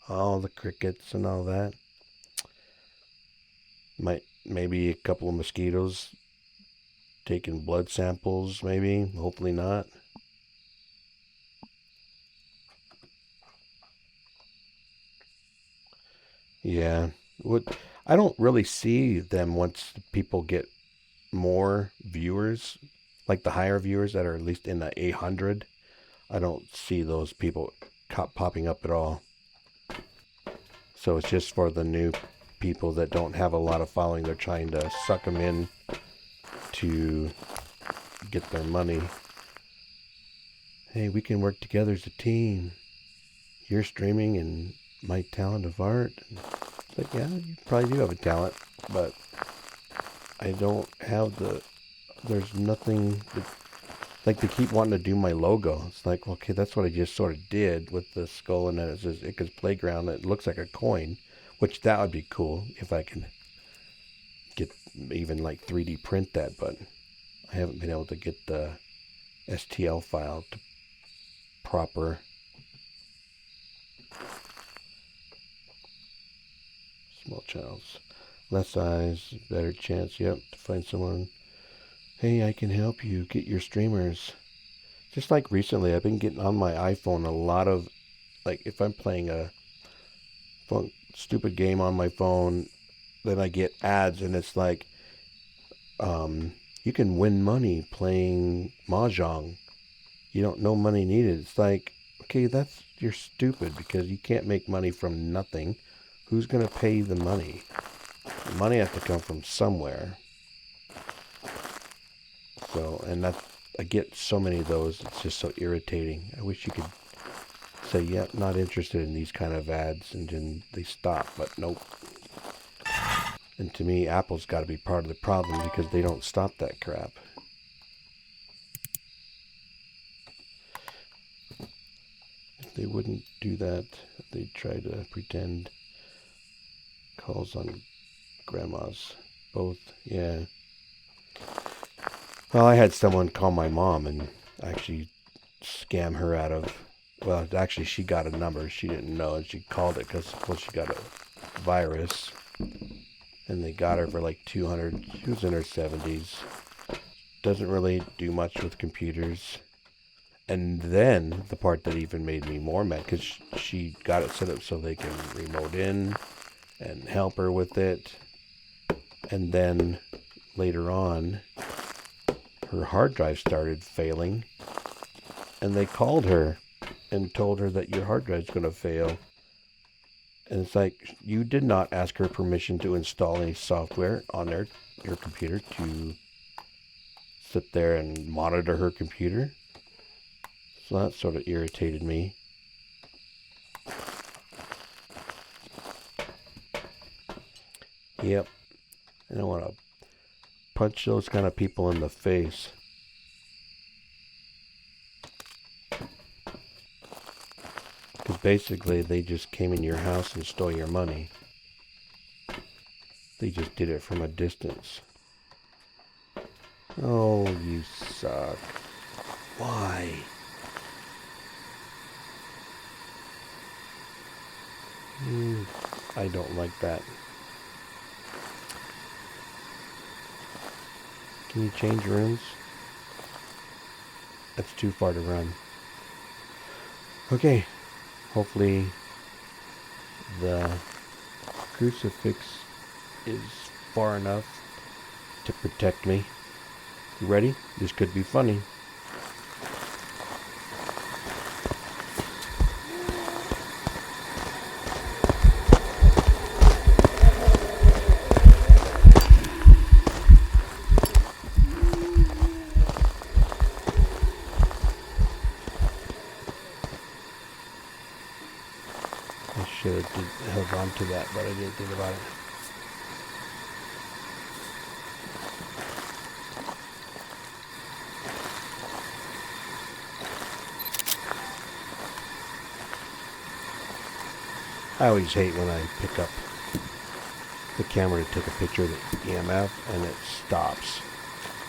All the crickets and all that. Maybe a couple of mosquitoes taking blood samples, maybe. Hopefully not. Yeah. I don't really see them once people get more viewers, like the higher viewers that are at least in the 800. I don't see those people popping up at all. So it's just for the new people that don't have a lot of following. They're trying to suck them in to get their money. Hey, we can work together as a team. You're streaming and my talent of art. It's like, yeah, you probably do have a talent, but I don't have there's nothing like they keep wanting to do my logo. It's like, okay, that's what I just sort of did with the skull, and then it says Ika's Playground. It looks like a coin, which that would be cool if I can get even like 3D print that, but I haven't been able to get the STL file to proper. Small channels. Less eyes, better chance, yep, to find someone. Hey, I can help you get your streamers. Just like recently, I've been getting on my iPhone a lot of, like, if I'm playing a stupid game on my phone, then I get ads, and it's like, you can win money playing Mahjong. You don't know money needed. It's like, okay, you're stupid because you can't make money from nothing. Who's going to pay the money? The money has to come from somewhere. So, and I get so many of those. It's just so irritating. I wish you could say, yeah, not interested in these kind of ads, and then they stop, but nope. And to me, Apple's got to be part of the problem because they don't stop that crap. If they wouldn't do that, they'd try to pretend. Calls on grandmas. Both, yeah. Well, I had someone call my mom and actually scam her out of, well, actually she got a number she didn't know, and she called it because, well, she got a virus, and they got her for like 200. She was in her 70s. Doesn't really do much with computers. And then the part that even made me more mad, because she got it set up so they can remote in and help her with it. And then later on, her hard drive started failing, and they called her and told her that your hard drive's going to fail. And it's like, you did not ask her permission to install any software on your computer to sit there and monitor her computer. So that sort of irritated me. Yep. I don't want to punch those kind of people in the face. Because basically they just came in your house and stole your money. They just did it from a distance. Oh, you suck. Why? I don't like that. Can you change rooms? That's too far to run. Okay. Hopefully the crucifix is far enough to protect me. You ready? This could be funny. I should have held on to that, but I didn't think about it. I always hate when I pick up the camera to take a picture of the EMF and it stops.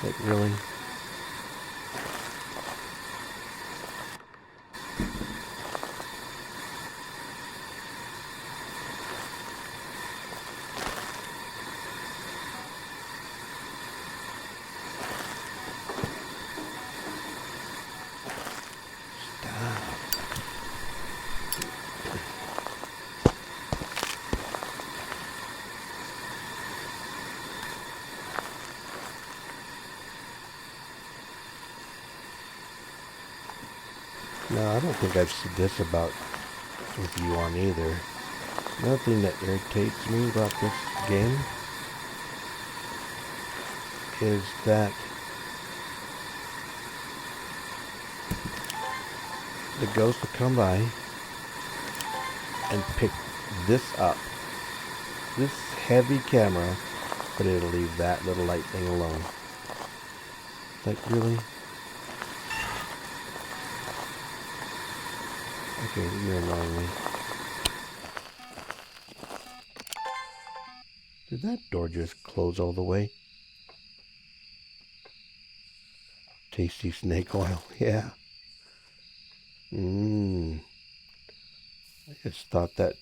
Like, really? No, I don't think I've said this about with you on either. Another thing that irritates me about this game is that the ghost will come by and pick this up, this heavy camera, but it'll leave that little light thing alone. Like, really? Okay, you're annoying me. Did that door just close all the way? Tasty snake oil, yeah. I just thought that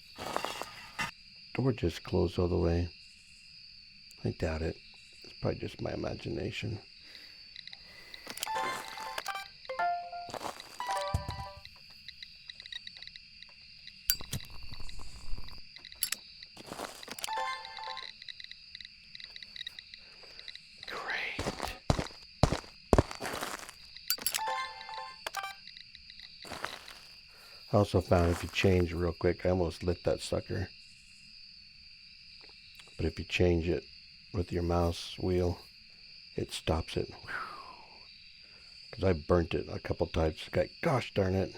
door just closed all the way. I doubt it. It's probably just my imagination. I also found if you change real quick, I almost lit that sucker. But if you change it with your mouse wheel, it stops it. Because I burnt it a couple times. Gosh darn it.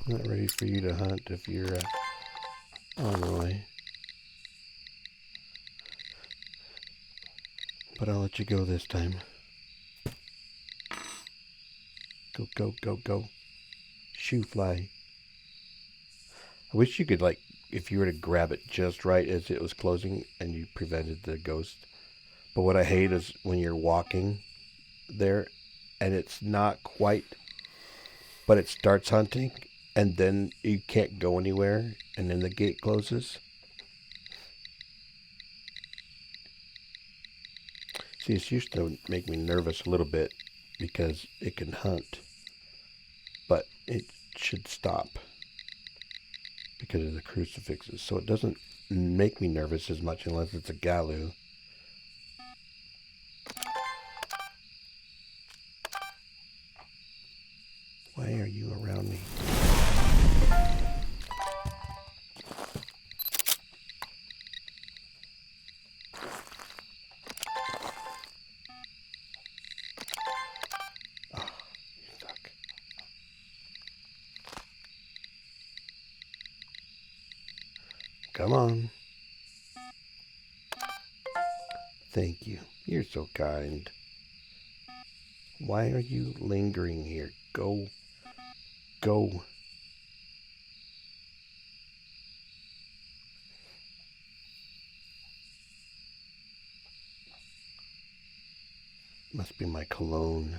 I'm not ready for you to hunt if you're on the way. But I'll let you go this time. Go, go, go, go. Shoo fly. I wish you could, like, if you were to grab it just right as it was closing and you prevented the ghost. But what I hate is when you're walking there and it's not quite, but it starts hunting and then you can't go anywhere and then the gate closes. See, it's used to make me nervous a little bit because it can hunt, but it should stop because of the crucifixes. So it doesn't make me nervous as much unless it's a Galu. Why are you around me? Oh, you suck. Come on. Thank you. You're so kind. Why are you lingering here? Go go. Must be my cologne.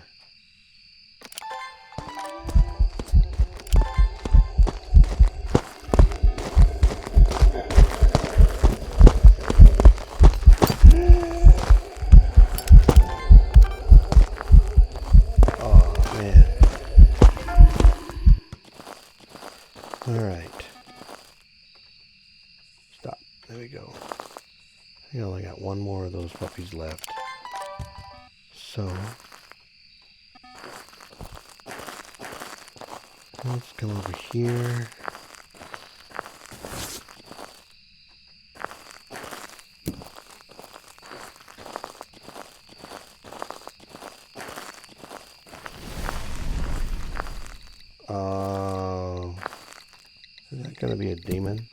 Oh, man. All right. Stop. There we go. I only got one more of those puppies left. So let's come over here. Is that going to be a demon?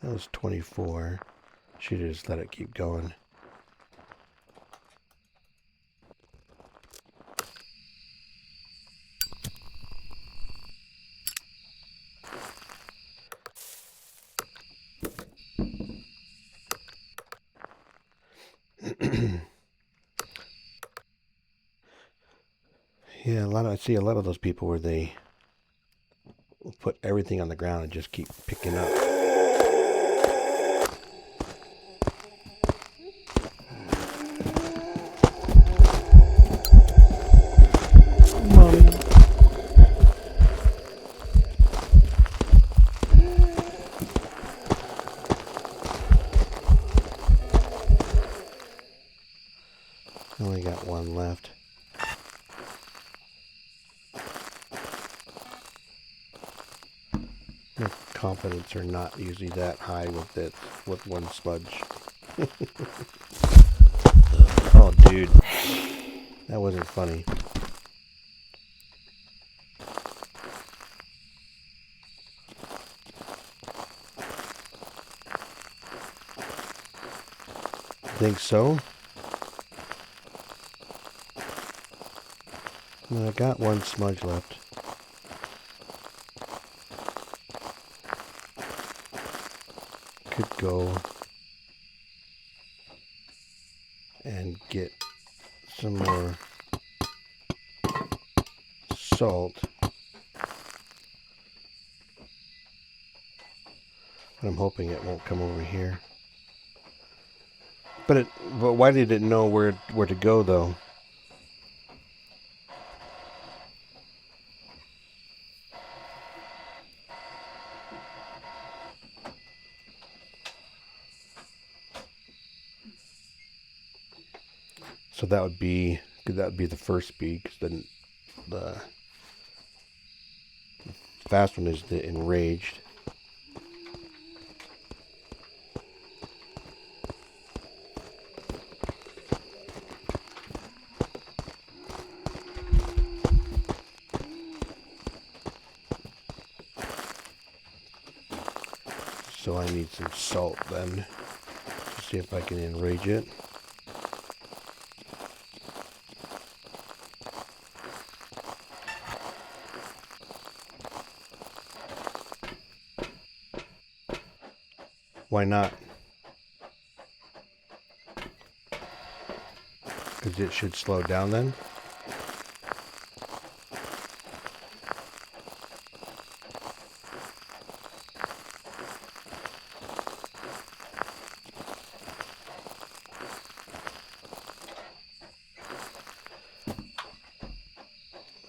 That was 24. Should have just let it keep going. Yeah, I see a lot of those people where they will put everything on the ground and just keep picking up. Mommy. Only got one left. My confidence are not usually that high with one smudge. Oh, dude, that wasn't funny. Think so? No, I got one smudge left. Could go and get some more salt. But I'm hoping it won't come over here. But why did it know where to go though? So that would be the first speed, because then the fast one is the enraged. So I need some salt then to see if I can enrage it. Why not? Because it should slow down then.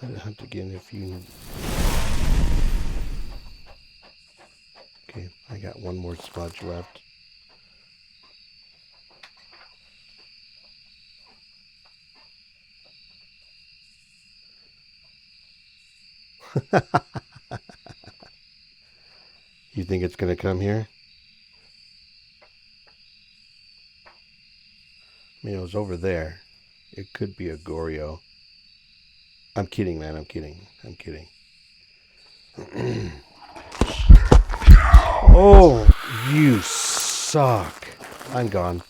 Let it hunt again if you... Okay, I got one more smudge left. You think it's going to come here? I mean, it was over there. It could be a Goryo. I'm kidding, man. I'm kidding. Oh, you suck. I'm gone.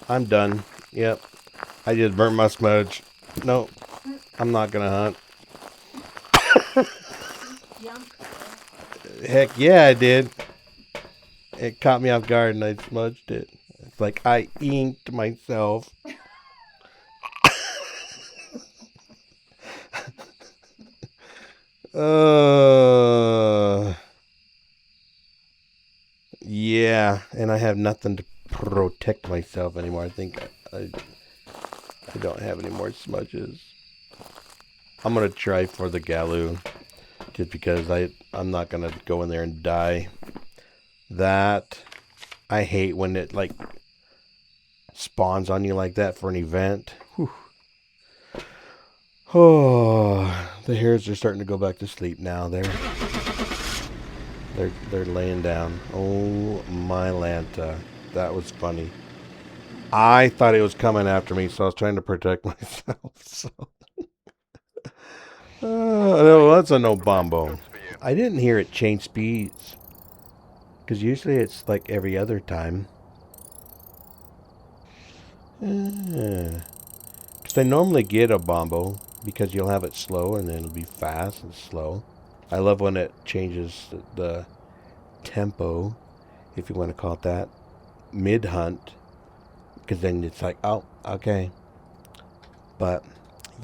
I'm done. Yep. I just burnt my smudge. No, I'm not gonna hunt. Heck yeah, I did. It caught me off guard and I smudged it. It's like I inked myself. Yeah, and I have nothing to protect myself anymore. I think I don't have any more smudges. I'm gonna try for the Galoo, just because I'm not gonna go in there and die. That I hate when it like spawns on you like that for an event. Whew. Oh, the hares are starting to go back to sleep now. They're laying down. Oh my Lanta, that was funny. I thought it was coming after me, so I was trying to protect myself. So. No, that's a no bombo. I didn't hear it change speeds, because usually it's like every other time. Because I normally get a bombo, because you'll have it slow and then it'll be fast and slow. I love when it changes the tempo, if you want to call it that, mid-hunt, because then it's like, oh, okay. But,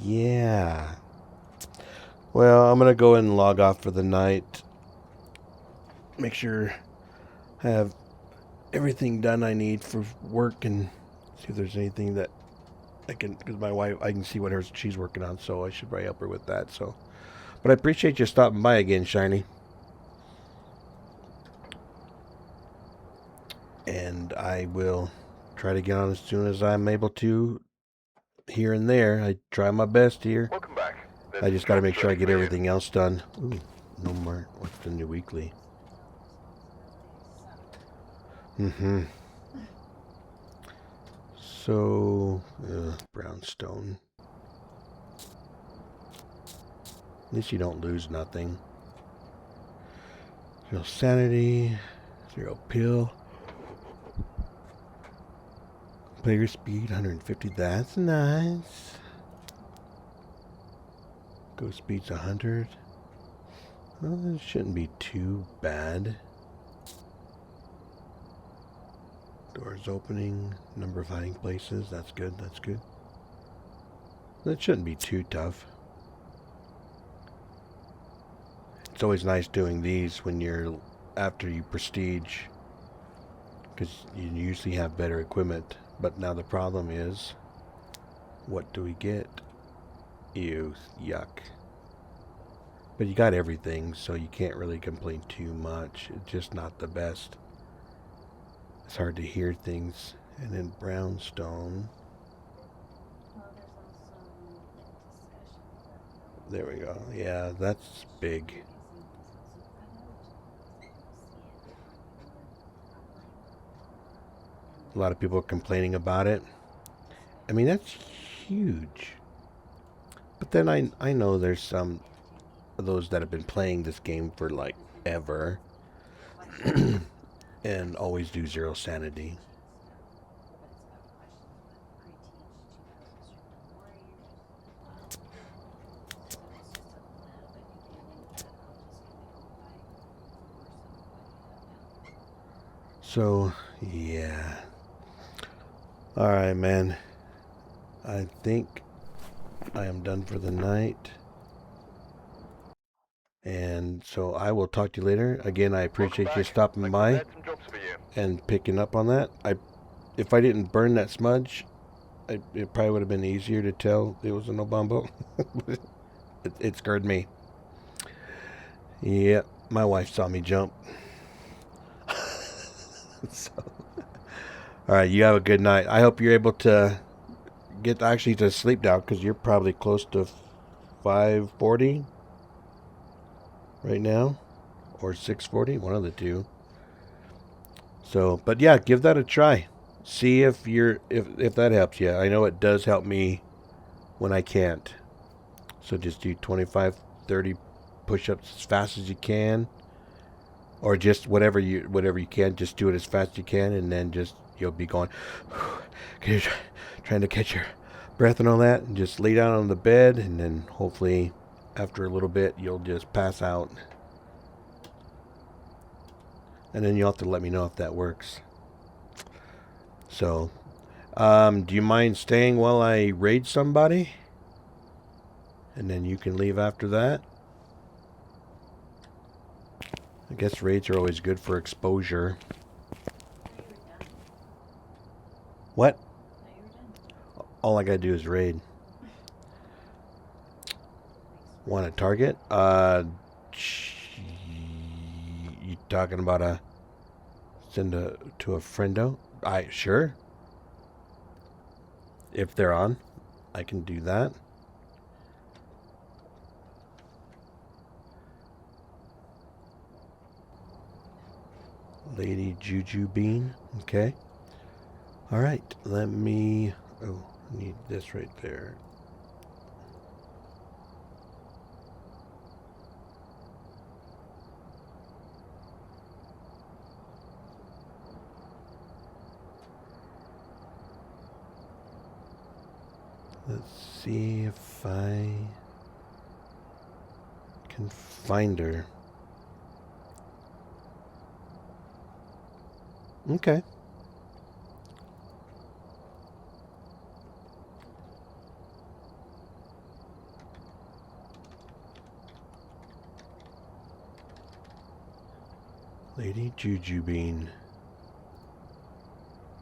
yeah. Well, I'm going to go and log off for the night. Make sure I have everything done I need for work and see if there's anything that I can, because my wife, I can see what she's working on, so I should probably help her with that. So, but I appreciate you stopping by again, Shiny. And I will try to get on as soon as I'm able to, here and there. I try my best here. Welcome back. I just got to make sure I get everything else done. Ooh, no more. What's the new weekly? So, brownstone. At least you don't lose nothing. 0 sanity, 0 pill. Player speed, 150. That's nice. Ghost speed's 100. Well, it shouldn't be too bad. Doors opening, number of hiding places. That's good, that's good. That shouldn't be too tough. It's always nice doing these when you're after you prestige, because you usually have better equipment. But now the problem is, what do we get? Ew, yuck. But you got everything, so you can't really complain too much. It's just not the best. It's hard to hear things. And then brownstone. There we go. Yeah, that's big. A lot of people are complaining about it. I mean, that's huge. But then I know there's some of those that have been playing this game for like ever and always do 0 sanity. So, yeah. Alright, man. I think I am done for the night. And so I will talk to you later. Again, I appreciate you stopping by and picking up on that. If I didn't burn that smudge, it probably would have been easier to tell it was an Obambo. It scared me. Yeah, my wife saw me jump. So, all right, you have a good night. I hope you're able to get actually to sleep now, because you're probably close to 5:40 right now, or 6:40, one of the two. So, but yeah, give that a try. See if if that helps you. I know it does help me when I can't. So just do 25, 30 push-ups as fast as you can, or just whatever you can. Just do it as fast as you can, and then just you'll be going, trying to catch your breath and all that, and just lay down on the bed, and then hopefully after a little bit you'll just pass out. And then you'll have to let me know if that works. So, do you mind staying while I raid somebody? And then you can leave after that? I guess raids are always good for exposure. What? All I gotta do is raid. Want a target? You talking about send to a friendo? Sure. If they're on, I can do that. Lady Juju Bean. Okay. All right. Let me. Oh, I need this right there. Let's see if I can find her. Okay. Lady Juju Bean.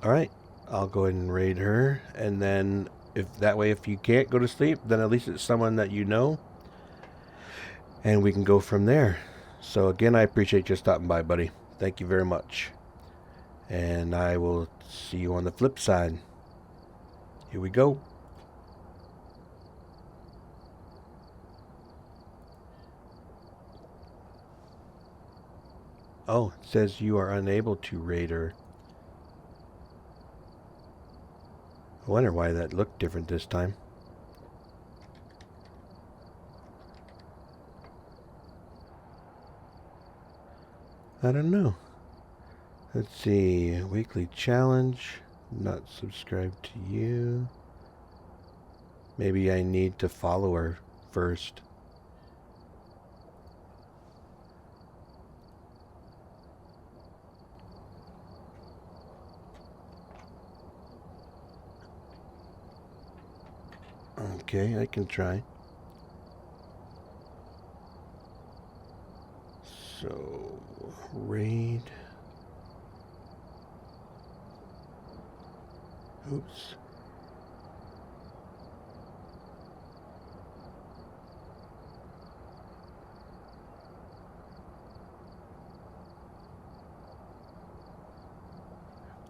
Alright. I'll go ahead and raid her. And then, if you can't go to sleep, then at least it's someone that you know. And we can go from there. So again, I appreciate you stopping by, buddy. Thank you very much. And I will see you on the flip side. Here we go. Oh, it says you are unable to raid her. I wonder why that looked different this time. I don't know. Let's see. Weekly challenge. Not subscribed to you. Maybe I need to follow her first. Okay, I can try. So, raid. Oops.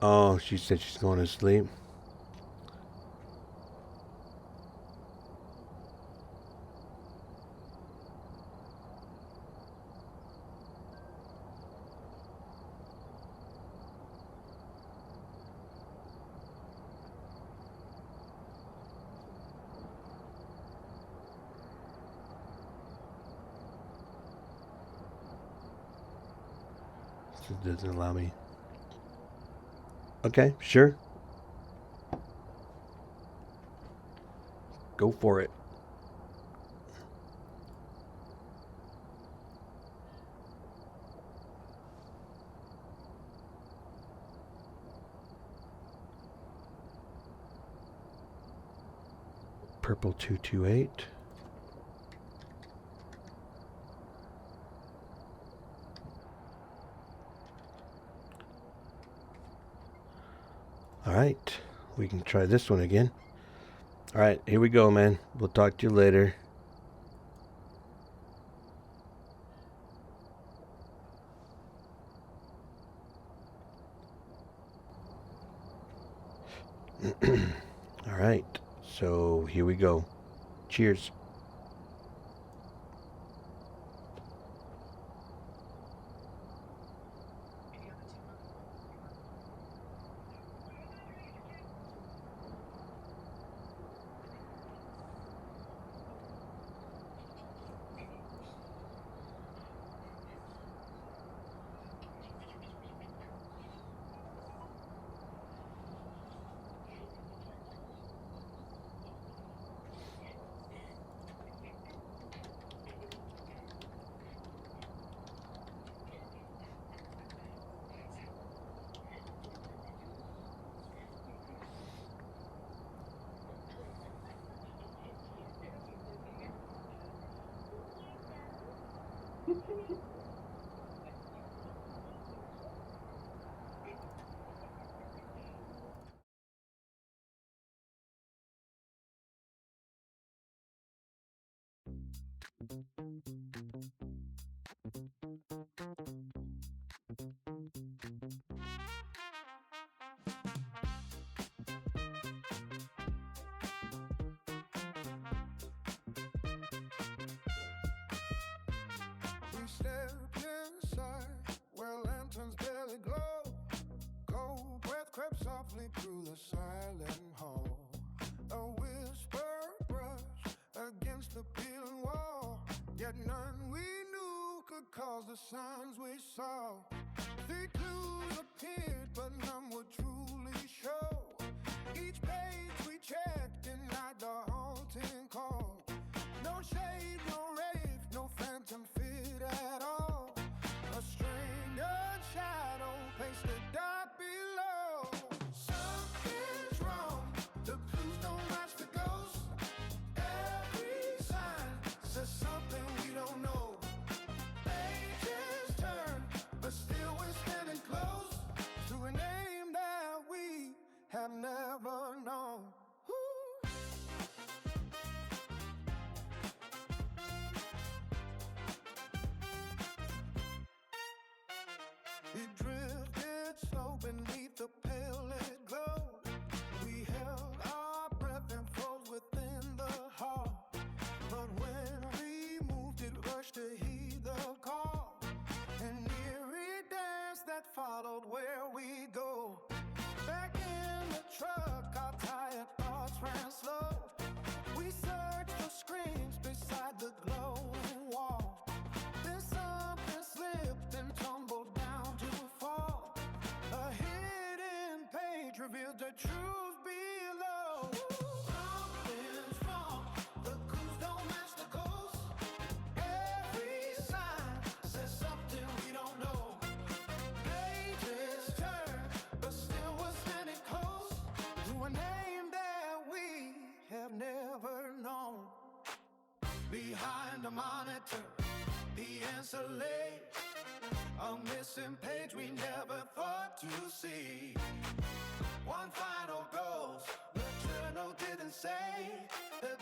Oh, she said she's going to sleep. It doesn't allow me. Okay, sure. Go for it. Purple 228. Alright, we can try this one again. Alright, here we go, man. We'll talk to you later. Alright, so here we go. Cheers. We stepped inside where lanterns barely glow. Cold breath crept softly through the silent hall. A whisper brushed against the peeling wall. Yet none we knew could cause the signs we saw. 3 clues appeared, but none would truly show. Each page we checked denied the haunting call. No shade, no wraith, no phantom fit at all. A stranger shadow paced the dark below. Something's wrong, the clues don't match the ghost. Every sign says something we don't know. Pages turn, but still we're standing close to a name that we have never known. Ooh. It drifted slow beneath the pale lit glow. We held our breath and froze within the hall. But when we moved, it rushed to heed the call. An eerie dance that followed where we go. Back in the truck, our tired thoughts ran slow. We searched for screams beside the glowing wall. Then something slipped and tumbled down to fall. A hidden page revealed the truth below. Something's wrong, the clues don't match the ghost. Every sign says something we don't know. Pages turn, but still we're standing close to a name that we have never known. Behind the monitor, the answer lay. A missing page we never thought to see. One final ghost, the journal didn't say. The